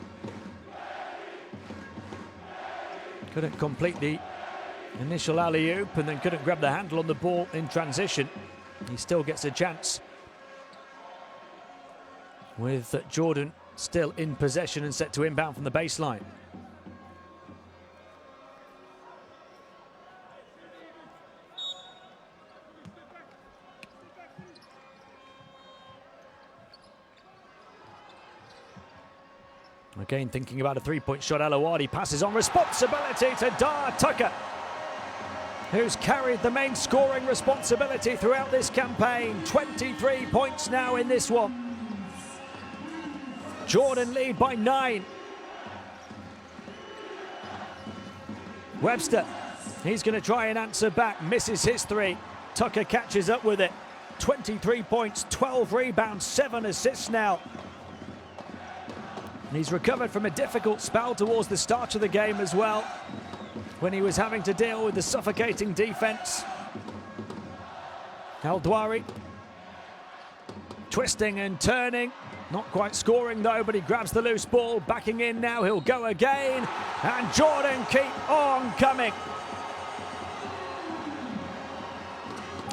Couldn't complete the initial alley-oop and then couldn't grab the handle on the ball in transition. He still gets a chance with Jordan still in possession and set to inbound from the baseline. Again, thinking about a three-point shot, El Douari passes on responsibility to Dar Tucker, who's carried the main scoring responsibility throughout this campaign. 23 points now in this one. Jordan lead by 9. Webster, he's going to try and answer back, misses his 3. Tucker catches up with it. 23 points, 12 rebounds, 7 assists now. And he's recovered from a difficult spell towards the start of the game as well, when he was having to deal with the suffocating defense. El Douari twisting and turning, not quite scoring though, but he grabs the loose ball, backing in now, he'll go again, and Jordan keep on coming.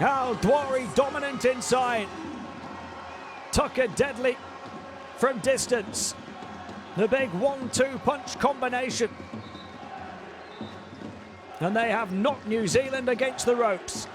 El Douari dominant inside. Tucker deadly from distance. The big 1-2 punch combination. And they have knocked New Zealand against the ropes.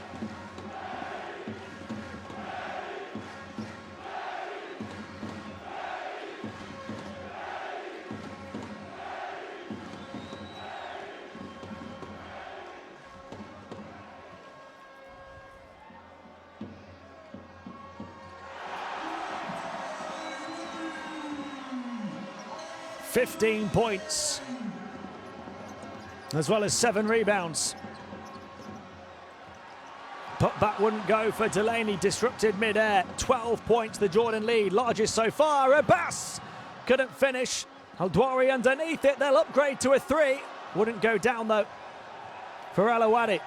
$15 points, as well as 7 rebounds. Putback wouldn't go for Delaney, disrupted mid-air. 12 points, the Jordan lead, largest so far. Abbas couldn't finish. El Douari underneath it, they'll upgrade to a 3. Wouldn't go down though for El Douari.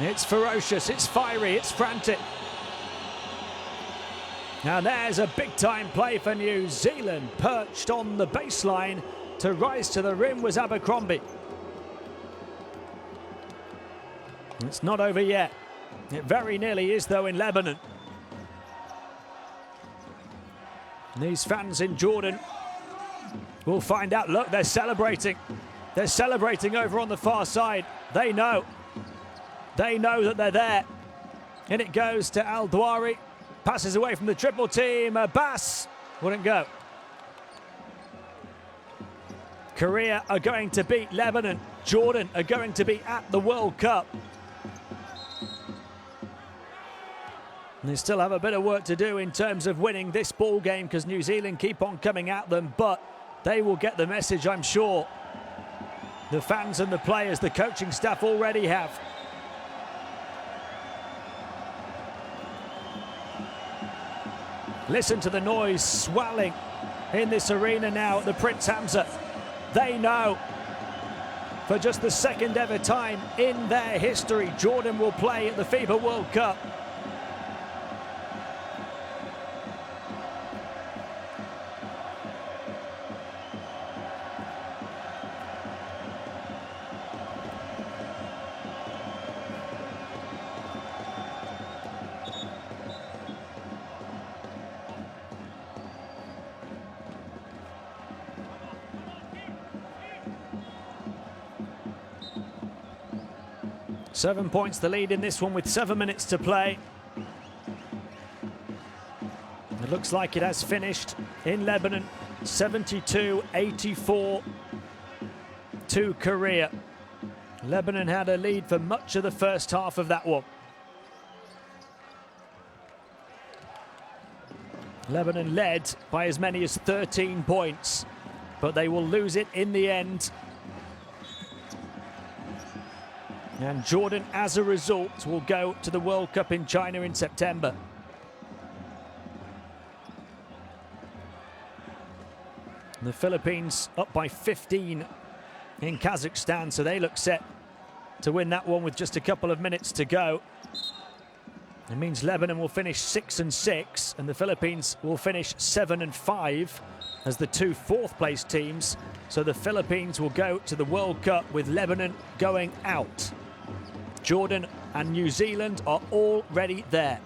It's ferocious, it's fiery, it's frantic. Now there's a big-time play for New Zealand. Perched on the baseline to rise to the rim was Abercrombie. It's not over yet. It very nearly is, though, in Lebanon. And these fans in Jordan will find out. Look, they're celebrating. They're celebrating over on the far side. They know. They know that they're there. And it goes to El Douari. Passes away from the triple team. Abbas wouldn't go. Korea are going to beat Lebanon. Jordan are going to be at the World Cup. And they still have a bit of work to do in terms of winning this ball game, because New Zealand keep on coming at them, but they will get the message, I'm sure. The fans and the players, the coaching staff already have. Listen to the noise swelling in this arena now at the Prince Hamza. They know for just the second ever time in their history, Jordan will play at the FIBA World Cup. Seven points the lead in this one with 7 minutes to play. It looks like it has finished in Lebanon. 72-84 to Korea. Lebanon had a lead for much of the first half of that one. Lebanon led by as many as 13 points, but they will lose it in the end. And Jordan, as a result, will go to the World Cup in China in September. The Philippines up by 15 in Kazakhstan, so they look set to win that one with just a couple of minutes to go. It means Lebanon will finish 6-6, and the Philippines will finish 7-5 as the two fourth-place teams. So the Philippines will go to the World Cup with Lebanon going out. Jordan and New Zealand are already there.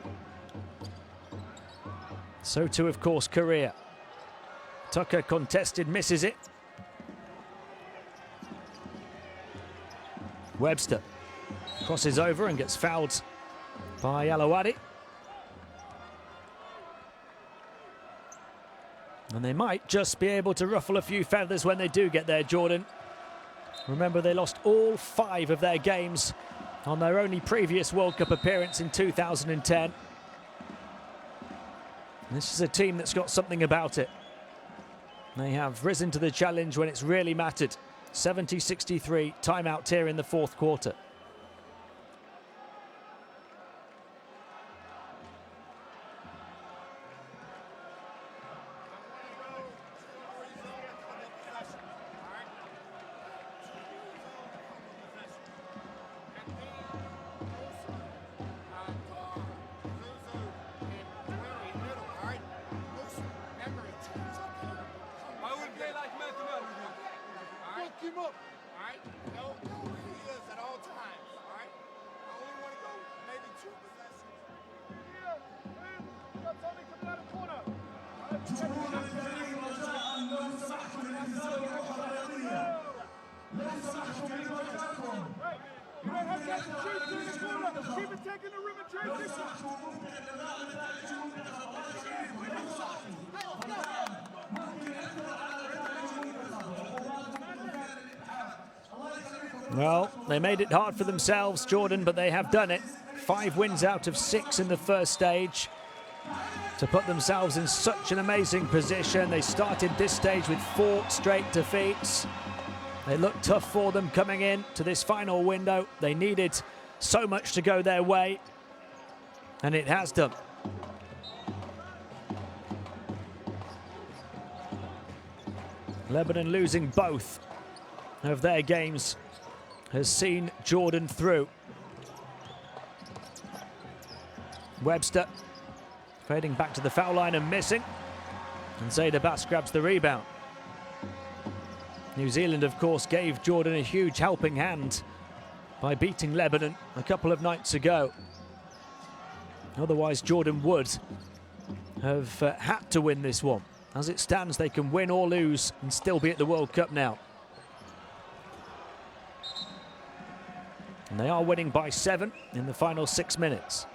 So too, of course, Korea. Tucker contested, misses it. Webster crosses over and gets fouled by Alawadi. And they might just be able to ruffle a few feathers when they do get there, Jordan. Remember, they lost all 5 of their games on their only previous World Cup appearance in 2010. This is a team that's got something about it. They have risen to the challenge when it's really mattered. 70-63, timeout here in the fourth quarter. Well, they made it hard for themselves, Jordan, but they have done it. 5 wins out of 6 in the first stage to put themselves in such an amazing position. They started this stage with 4 straight defeats. It looked tough for them coming in to this final window. They needed so much to go their way, and it has done. Lebanon losing both of their games has seen Jordan through. Webster fading back to the foul line and missing. And Zaid Abbas grabs the rebound. New Zealand, of course, gave Jordan a huge helping hand by beating Lebanon a couple of nights ago. Otherwise, Jordan would have had to win this one. As it stands, they can win or lose and still be at the World Cup now. And they are winning by 7 in the final 6 minutes.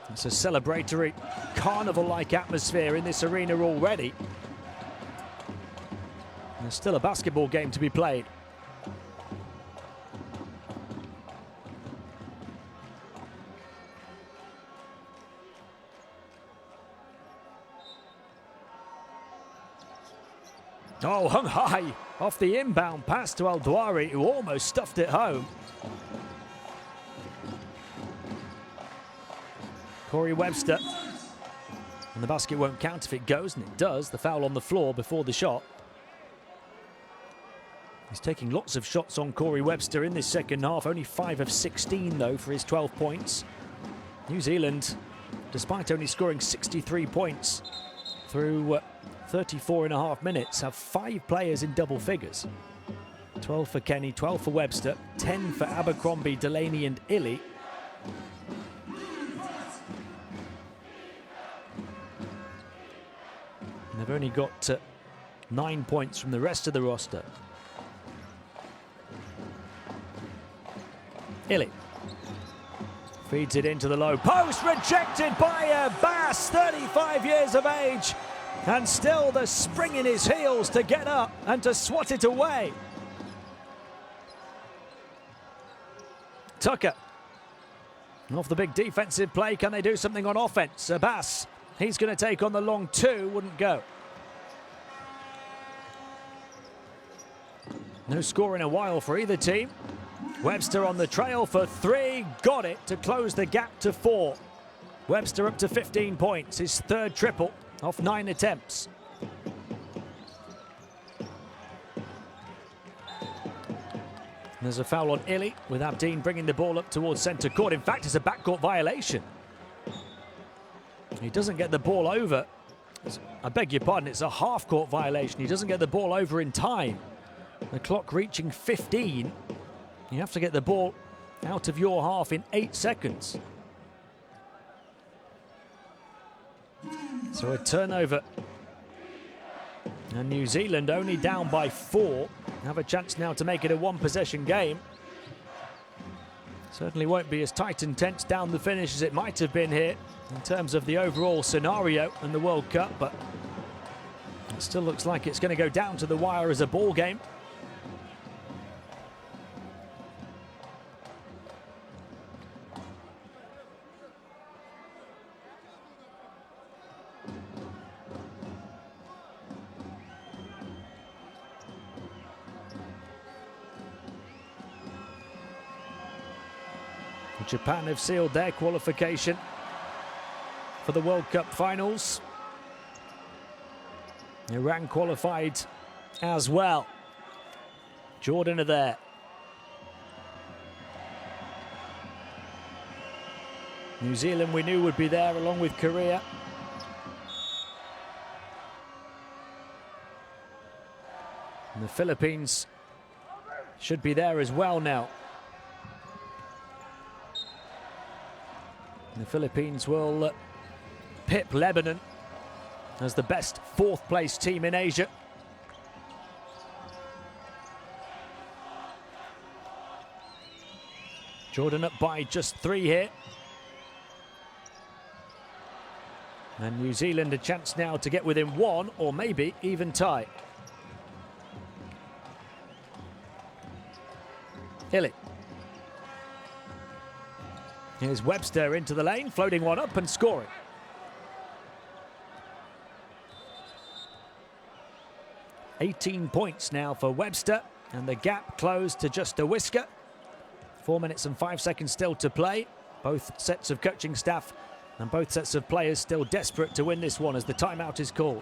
It's a celebratory, carnival-like atmosphere in this arena already. And there's still a basketball game to be played. Oh, hung high off the inbound pass to El-Douari, who almost stuffed it home. Cory Webster. And the basket won't count if it goes, and it does. The foul on the floor before the shot. He's taking lots of shots on Cory Webster in this second half. Only 5 of 16, though, for his 12 points. New Zealand, despite only scoring 63 points through 34.5 minutes, have 5 players in double figures. 12 for Kenny, 12 for Webster, 10 for Abercrombie, Delaney and Illy. And they've only got 9 points from the rest of the roster. Illy feeds it into the low post, rejected by Abbas, 35 years of age. And still the spring in his heels to get up and to swat it away. Tucker Off the big defensive play, can they do something on offense? Abbas, he's going to take on the long two, wouldn't go. No score in a while for either team. Webster on the trail for three, got it to close the gap to 4. Webster up to 15 points, his third triple off 9 attempts. There's a foul on Illy, with Abdeen bringing the ball up towards centre court. In fact, it's a backcourt violation. He doesn't get the ball over. I beg your pardon, it's a half-court violation. He doesn't get the ball over in time. The clock reaching 15. You have to get the ball out of your half in 8 seconds. So a turnover. And New Zealand only down by 4. Have a chance now to make it a one-possession game. Certainly won't be as tight and tense down the finish as it might have been here in terms of the overall scenario in the World Cup, but it still looks like it's going to go down to the wire as a ball game. Japan have sealed their qualification for the World Cup finals. Iran qualified as well. Jordan are there. New Zealand we knew would be there along with Korea. And the Philippines should be there as well now. The Philippines will pip Lebanon as the best 4th place team in Asia. Jordan up by just 3 here. And New Zealand a chance now to get within 1 or maybe even tie. Hilly. Here's Webster into the lane, floating one up and scoring. $18 points now for Webster, and the gap closed to just a whisker. 4 minutes and 5 seconds still to play. Both sets of coaching staff and both sets of players still desperate to win this one as the timeout is called.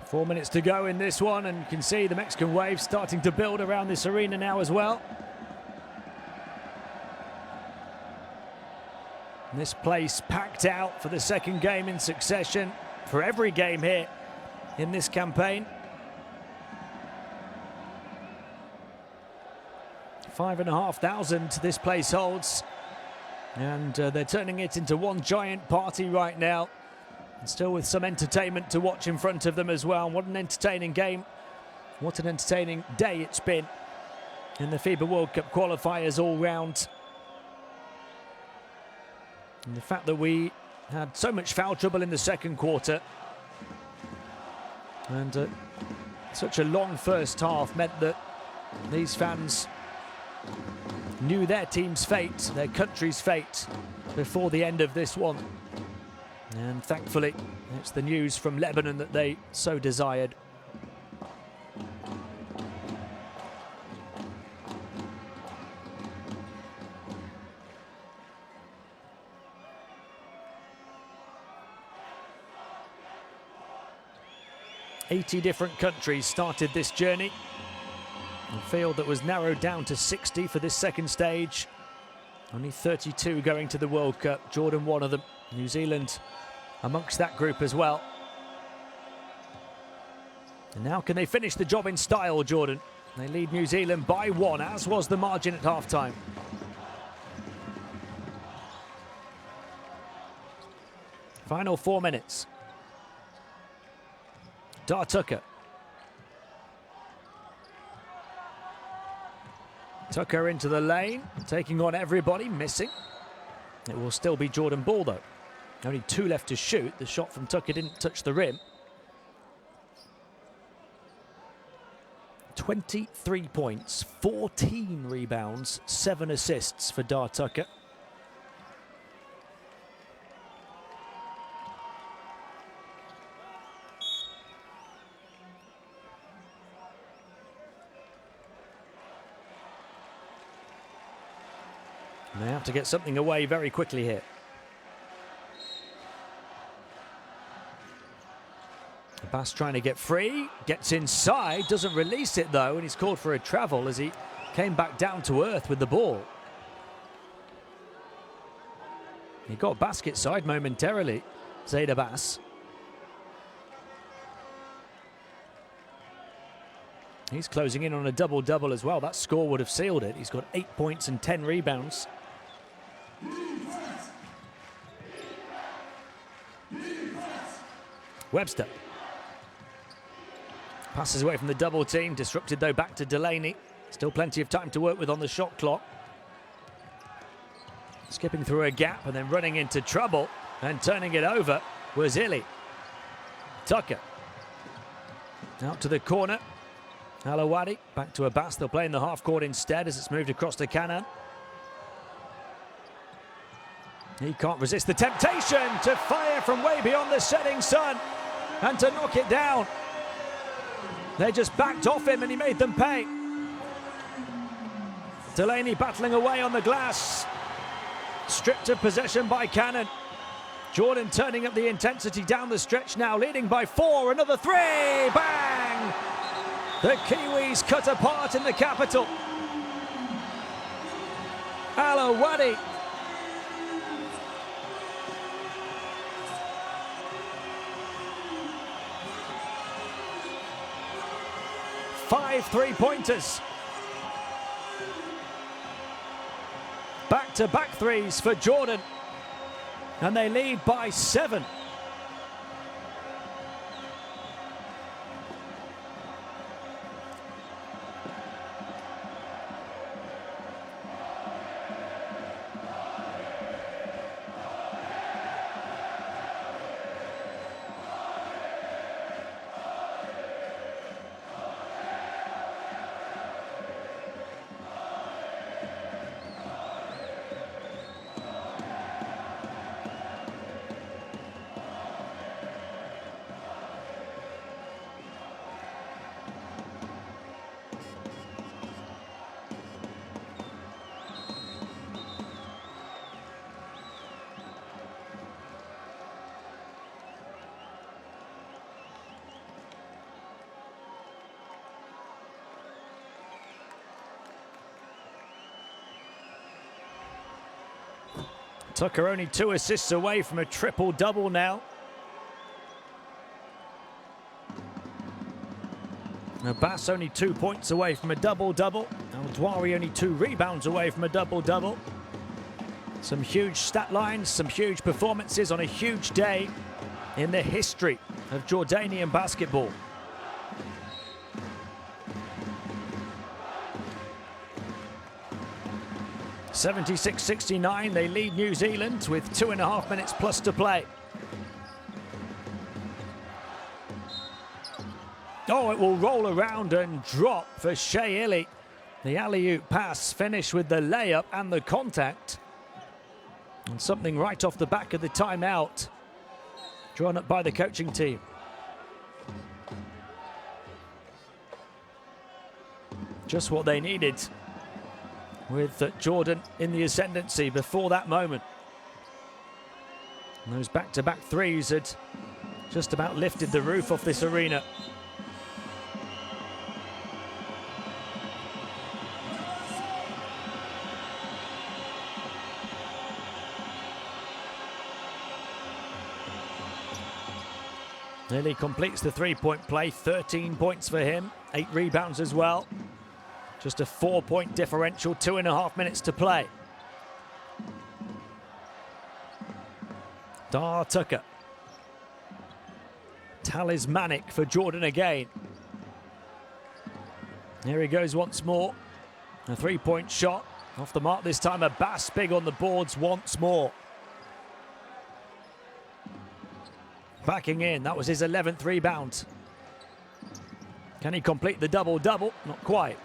Four minutes to go in this one, and you can see the Mexican wave starting to build around this arena now as well. And this place packed out for the second game in succession, for every game here in this campaign. 5,500 this place holds, and they're turning it into one giant party right now. And still with some entertainment to watch in front of them as well. What an entertaining game. What an entertaining day it's been in the FIBA World Cup qualifiers all round. And the fact that we had so much foul trouble in the second quarter and such a long first half meant that these fans knew their team's fate, their country's fate, before the end of this one. And thankfully, it's the news from Lebanon that they so desired. "80 different countries started this journey. A field that was narrowed down to 60 for this second stage. Only 32 going to the World Cup. Jordan one of them. New Zealand amongst that group as well. And now can they finish the job in style, Jordan? They lead New Zealand by 1, as was the margin at half-time. Final 4 minutes. Tucker. Tucker into the lane, taking on everybody, missing. It will still be Jordan ball though. Only 2 left to shoot. The shot from Tucker didn't touch the rim. 23 points, 14 rebounds, 7 assists for Tucker. They have to get something away very quickly here. Bass trying to get free, gets inside, doesn't release it though, and he's called for a travel as he came back down to earth with the ball. He got basket side momentarily, Zayda Bass. He's closing in on a double-double as well. That score would have sealed it. He's got 8 points and 10 rebounds. Webster. Passes away from the double team. Disrupted though back to Delaney. Still plenty of time to work with on the shot clock. Skipping through a gap and then running into trouble and turning it over was Illy. Tucker. Out to the corner. Alawadi back to Abbas. They'll play in the half court instead as it's moved across to Canaan. He can't resist the temptation to fire from way beyond the setting sun and to knock it down. They just backed off him and he made them pay. Delaney battling away on the glass. Stripped of possession by Canaan. Jordan turning up the intensity down the stretch now, leading by 4. Another 3. Bang! The Kiwis cut apart in the capital. Alawadi. Five 3-pointers. Back-to-back threes for Jordan. And they lead by 7. Tucker only 2 assists away from a triple-double now. Abbas only 2 points away from a double-double. Al-Dwari only 2 rebounds away from a double-double. Some huge stat lines, some huge performances on a huge day in the history of Jordanian basketball. (76-69), they lead New Zealand with 2.5 minutes plus to play. Oh, it will roll around and drop for Shea Illy. The alley-oop pass finished with the layup and the contact. And something right off the back of the timeout drawn up by the coaching team. Just what they needed, with Jordan in the ascendancy before that moment. And those back-to-back threes had just about lifted the roof off this arena. Nearly completes the three-point play, 13 points for him, 8 rebounds as well. Just a 4-point differential, 2.5 minutes to play. Tucker. Talismanic for Jordan again. Here he goes once more. A 3-point shot. Off the mark this time. Abbas big on the boards once more. Backing in. That was his 11th rebound. Can he complete the double-double? Not quite.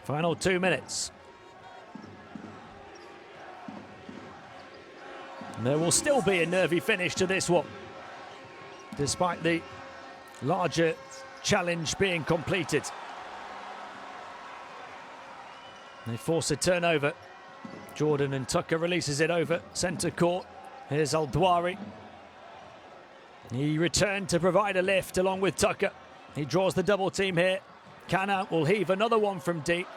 Final 2 minutes. And there will still be a nervy finish to this one, despite the larger challenge being completed. They force a turnover. Jordan, and Tucker releases it over centre court. Here's Al-Dwari. He returned to provide a lift along with Tucker. He draws the double team here. Kana will heave another one from deep.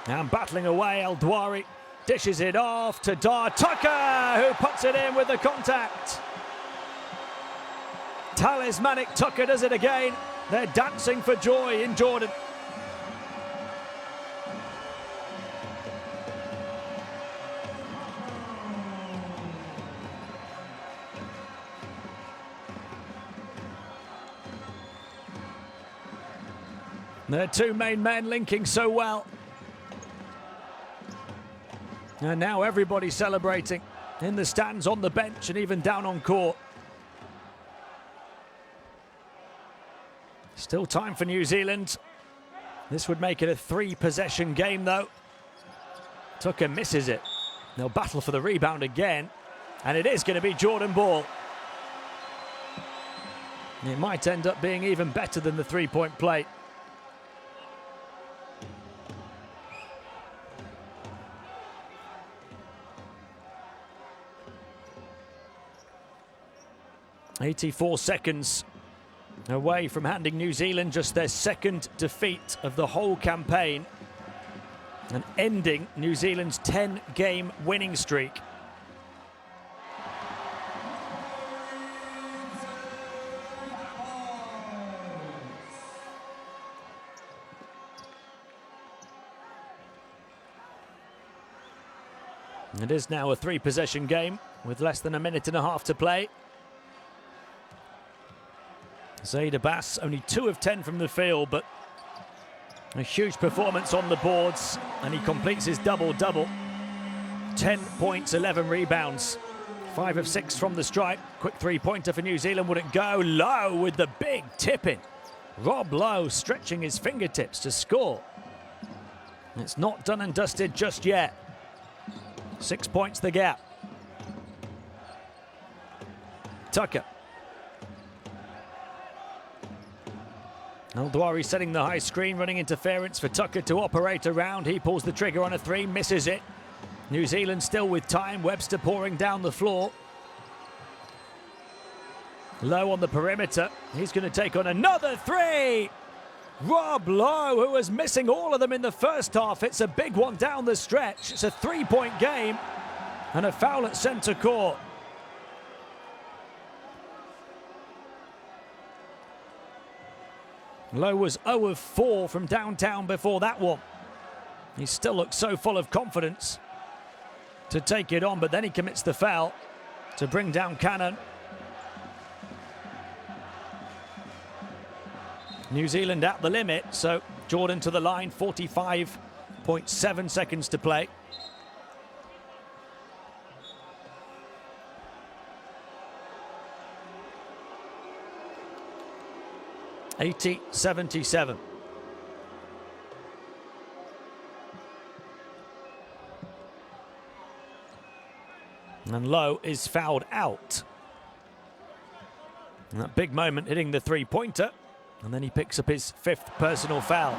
And battling away, Al-Dwari dishes it off to Tucker, who puts it in with the contact. Talismanic Tucker does it again. They're dancing for joy in Jordan. Their two main men linking so well. And now everybody celebrating in the stands, on the bench, and even down on court. Still time for New Zealand. This would make it a 3-possession game, though. Tucker misses it. They'll battle for the rebound again, and it is going to be Jordan ball. It might end up being even better than the three-point play. .84 seconds away from handing New Zealand just their second defeat of the whole campaign and ending New Zealand's 10-game winning streak. It is now a 3-possession game with less than a minute and a half to play. Zaid Abbas, only 2 of 10 from the field, but a huge performance on the boards, and he completes his double-double. 10 points, 11 rebounds, 5 of 6 from the stripe. Quick three-pointer for New Zealand, wouldn't go. Lowe with the big tip-in. Rob Lowe stretching his fingertips to score. It's not done and dusted just yet. 6 points the gap. Tucker. Al-Dwari setting the high screen, running interference for Tucker to operate around. He pulls the trigger on a 3, misses it. New Zealand still with time. Webster pouring down the floor. Lowe on the perimeter. He's going to take on another 3. Rob Lowe, who was missing all of them in the first half. It's a big one down the stretch. It's a 3-point game and a foul at centre court. Lowe was 0 of 4 from downtown before that one. He still looks so full of confidence to take it on, but then he commits the foul to bring down Cannon. New Zealand at the limit, so Jordan to the line, 45.7 seconds to play. .80-77. And Lowe is fouled out. And that big moment hitting the three-pointer. And then he picks up his 5th personal foul.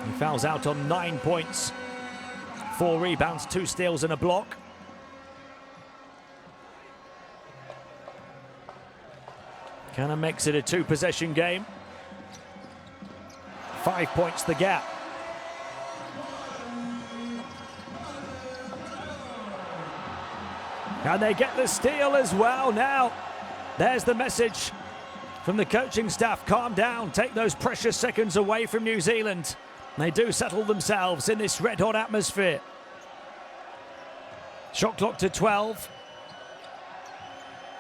He fouls out on 9 points. 4 rebounds, 2 steals and a block. Kind of makes it a 2-possession game. 5 points the gap. And they get the steal as well. Now, there's the message from the coaching staff. Calm down, take those precious seconds away from New Zealand. They do settle themselves in this red-hot atmosphere. Shot clock to 12.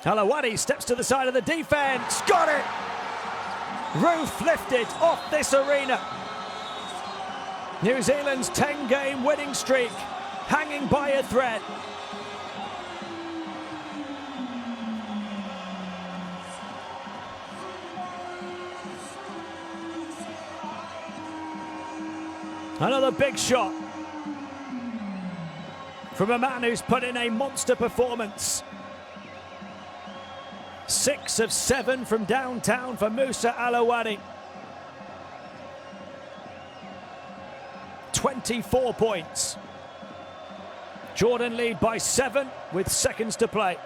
Alawadi steps to the side of the defense. Got it! Roof lifted off this arena. New Zealand's 10-game winning streak hanging by a thread. Another big shot from a man who's put in a monster performance. 6 of 7 from downtown for Musa Alawadi. 24 points. Jordan lead by 7 with seconds to play.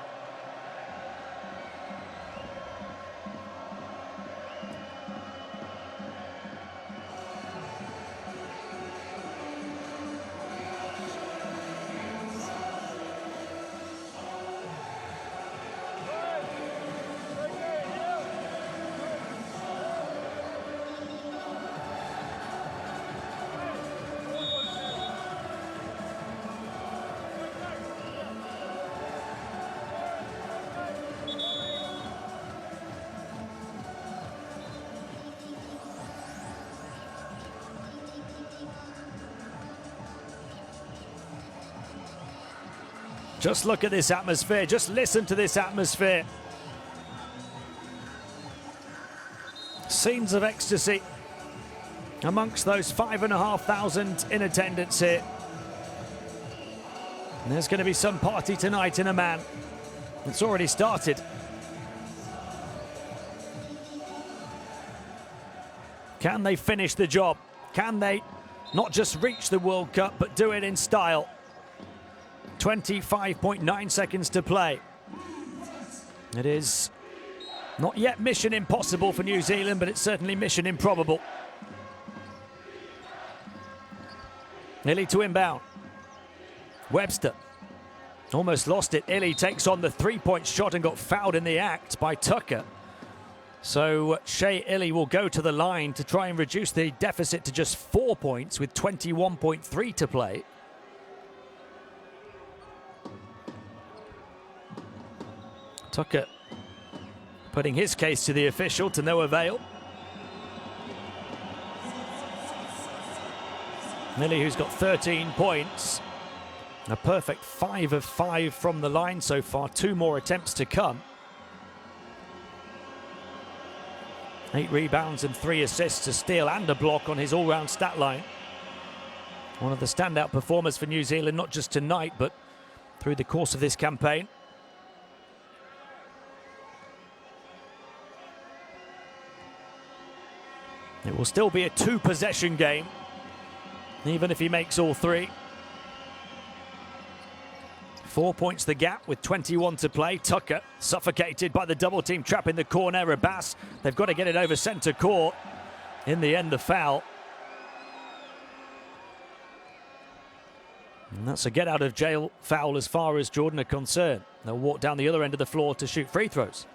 Just look at this atmosphere, just listen to this atmosphere. Scenes of ecstasy amongst those 5,500 in attendance here. And there's going to be some party tonight in Amman. It's already started. Can they finish the job? Can they not just reach the World Cup, but do it in style? 25.9 seconds to play. It is not yet mission impossible for New Zealand, but it's certainly mission improbable. Illy to inbound. Webster almost lost it. Illy takes on the three-point shot and got fouled in the act by Tucker. So Shea Illy will go to the line to try and reduce the deficit to just 4 points with 21.3 to play. Tucker putting his case to the official to no avail. Millie, who's got 13 points. A perfect 5 of 5 from the line so far. 2 more attempts to come. 8 rebounds and 3 assists, a steal and a block on his all-round stat line. One of the standout performers for New Zealand, not just tonight, but through the course of this campaign. It will still be a 2-possession game, even if he makes all 3. 4 points the gap with 21 to play. Tucker suffocated by the double team trap in the corner. Abbas, they've got to get it over centre court. In the end, the foul. And that's a get out of jail foul as far as Jordan are concerned. They'll walk down the other end of the floor to shoot free throws.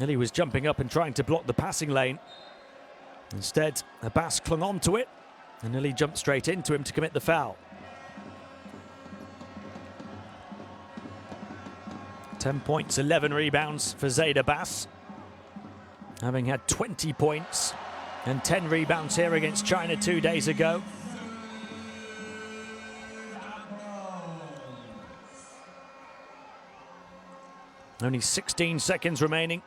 Illy was jumping up and trying to block the passing lane. Instead, Abbas clung on to it, and Illy jumped straight into him to commit the foul. 10 points, 11 rebounds for Zaid Abbas, having had 20 points and 10 rebounds here against China 2 days ago. Only 16 seconds remaining.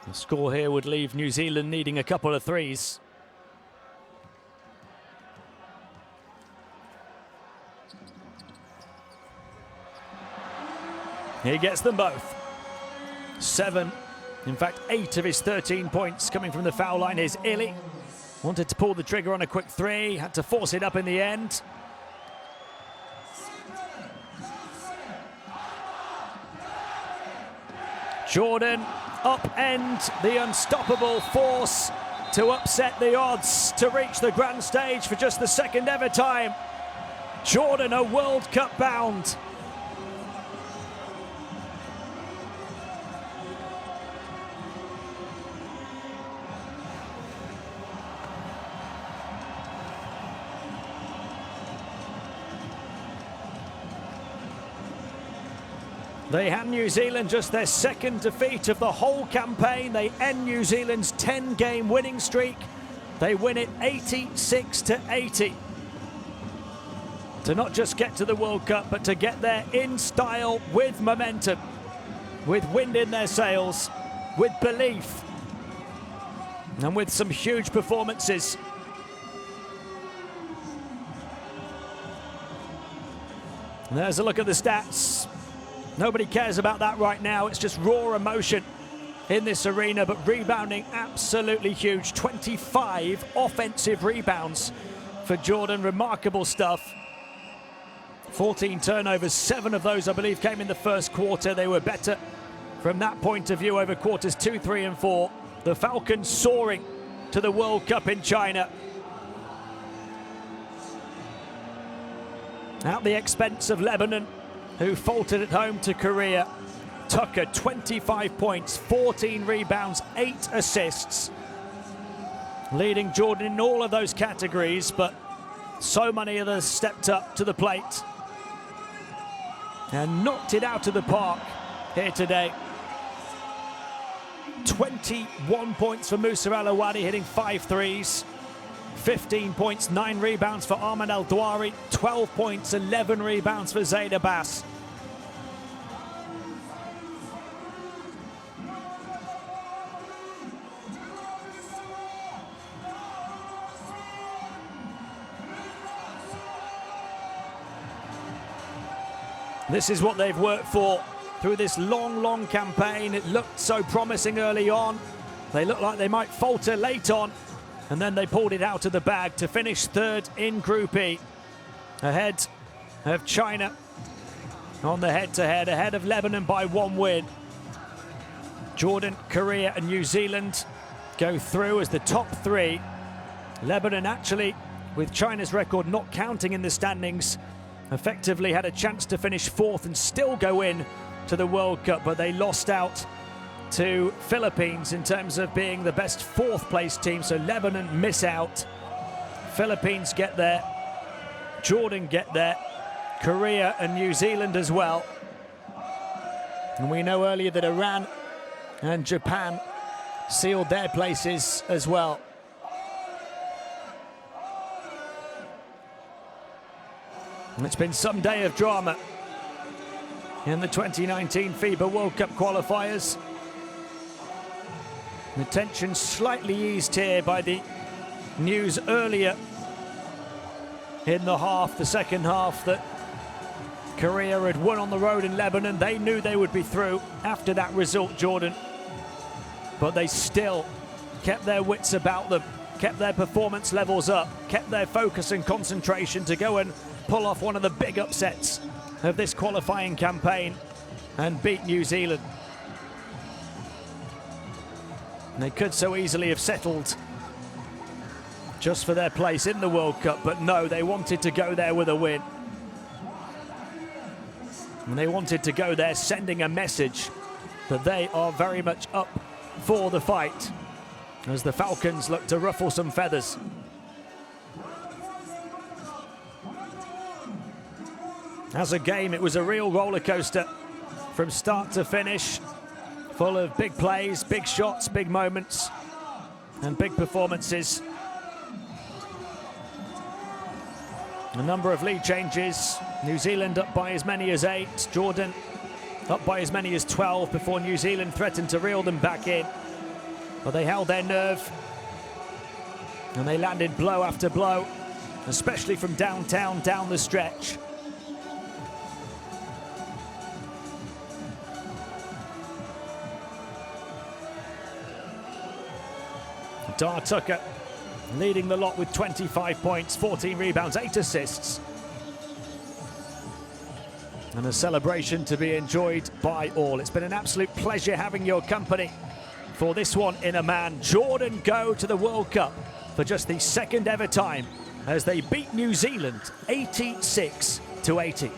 The score here would leave New Zealand needing a couple of threes. He gets them both. 7, in fact 8 of his 13 points coming from the foul line. Here's Illy. Wanted to pull the trigger on a quick 3, had to force it up in the end. Jordan upend the unstoppable force to upset the odds to reach the grand stage for just the second ever time. Jordan a World Cup bound. They hand New Zealand just their second defeat of the whole campaign. They end New Zealand's 10-game winning streak. They win it 86-80. To not just get to the World Cup, but to get there in style, with momentum, with wind in their sails, with belief, and with some huge performances. And there's a look at the stats. Nobody cares about that right now. It's just raw emotion in this arena, but rebounding absolutely huge. 25 offensive rebounds for Jordan. Remarkable stuff. 14 turnovers, 7 of those I believe came in the first quarter. They were better from that point of view over quarters 2, 3 and 4. The Falcons soaring to the World Cup in China. At the expense of Lebanon, who faltered at home to Korea. Tucker, 25 points, 14 rebounds, 8 assists. Leading Jordan in all of those categories, but so many others stepped up to the plate and knocked it out of the park here today. 21 points for Musa Al-Awadi, hitting 5 threes. 15 points, 9 rebounds for Ahmed Al-Dwari. 12 points, 11 rebounds for Zaid Abbas. This is what they've worked for through this long campaign. It looked so promising early on. They looked like they might falter late on, and then they pulled it out of the bag to finish 3rd in Group E, ahead of China on the head-to-head, ahead of Lebanon by 1 win. Jordan, Korea and New Zealand go through as the top 3. Lebanon actually, with China's record not counting in the standings, effectively had a chance to finish 4th and still go in to the World Cup, but they lost out to Philippines in terms of being the best 4th place team. So Lebanon miss out, Philippines get there, Jordan get there, Korea and New Zealand as well. And we know earlier that Iran and Japan sealed their places as well. And it's been some day of drama in the 2019 FIBA World Cup qualifiers. The tension slightly eased here by the news earlier in the second half, that Korea had won on the road in Lebanon. They knew they would be through after that result, Jordan. But they still kept their wits about them, kept their performance levels up, kept their focus and concentration to go and pull off one of the big upsets of this qualifying campaign and beat New Zealand. And they could so easily have settled just for their place in the World Cup, but no, they wanted to go there with a win. And they wanted to go there sending a message that they are very much up for the fight as the Falcons look to ruffle some feathers. As a game, it was a real roller coaster from start to finish, full of big plays, big shots, big moments, and big performances. A number of lead changes. New Zealand up by as many as 8. Jordan up by as many as 12 before New Zealand threatened to reel them back in. But they held their nerve and they landed blow after blow, especially from downtown, down the stretch. Dar Tucker leading the lot with 25 points, 14 rebounds, 8 assists. And a celebration to be enjoyed by all. It's been an absolute pleasure having your company for this one in Amman. Jordan go to the World Cup for just the second ever time as they beat New Zealand 86-80.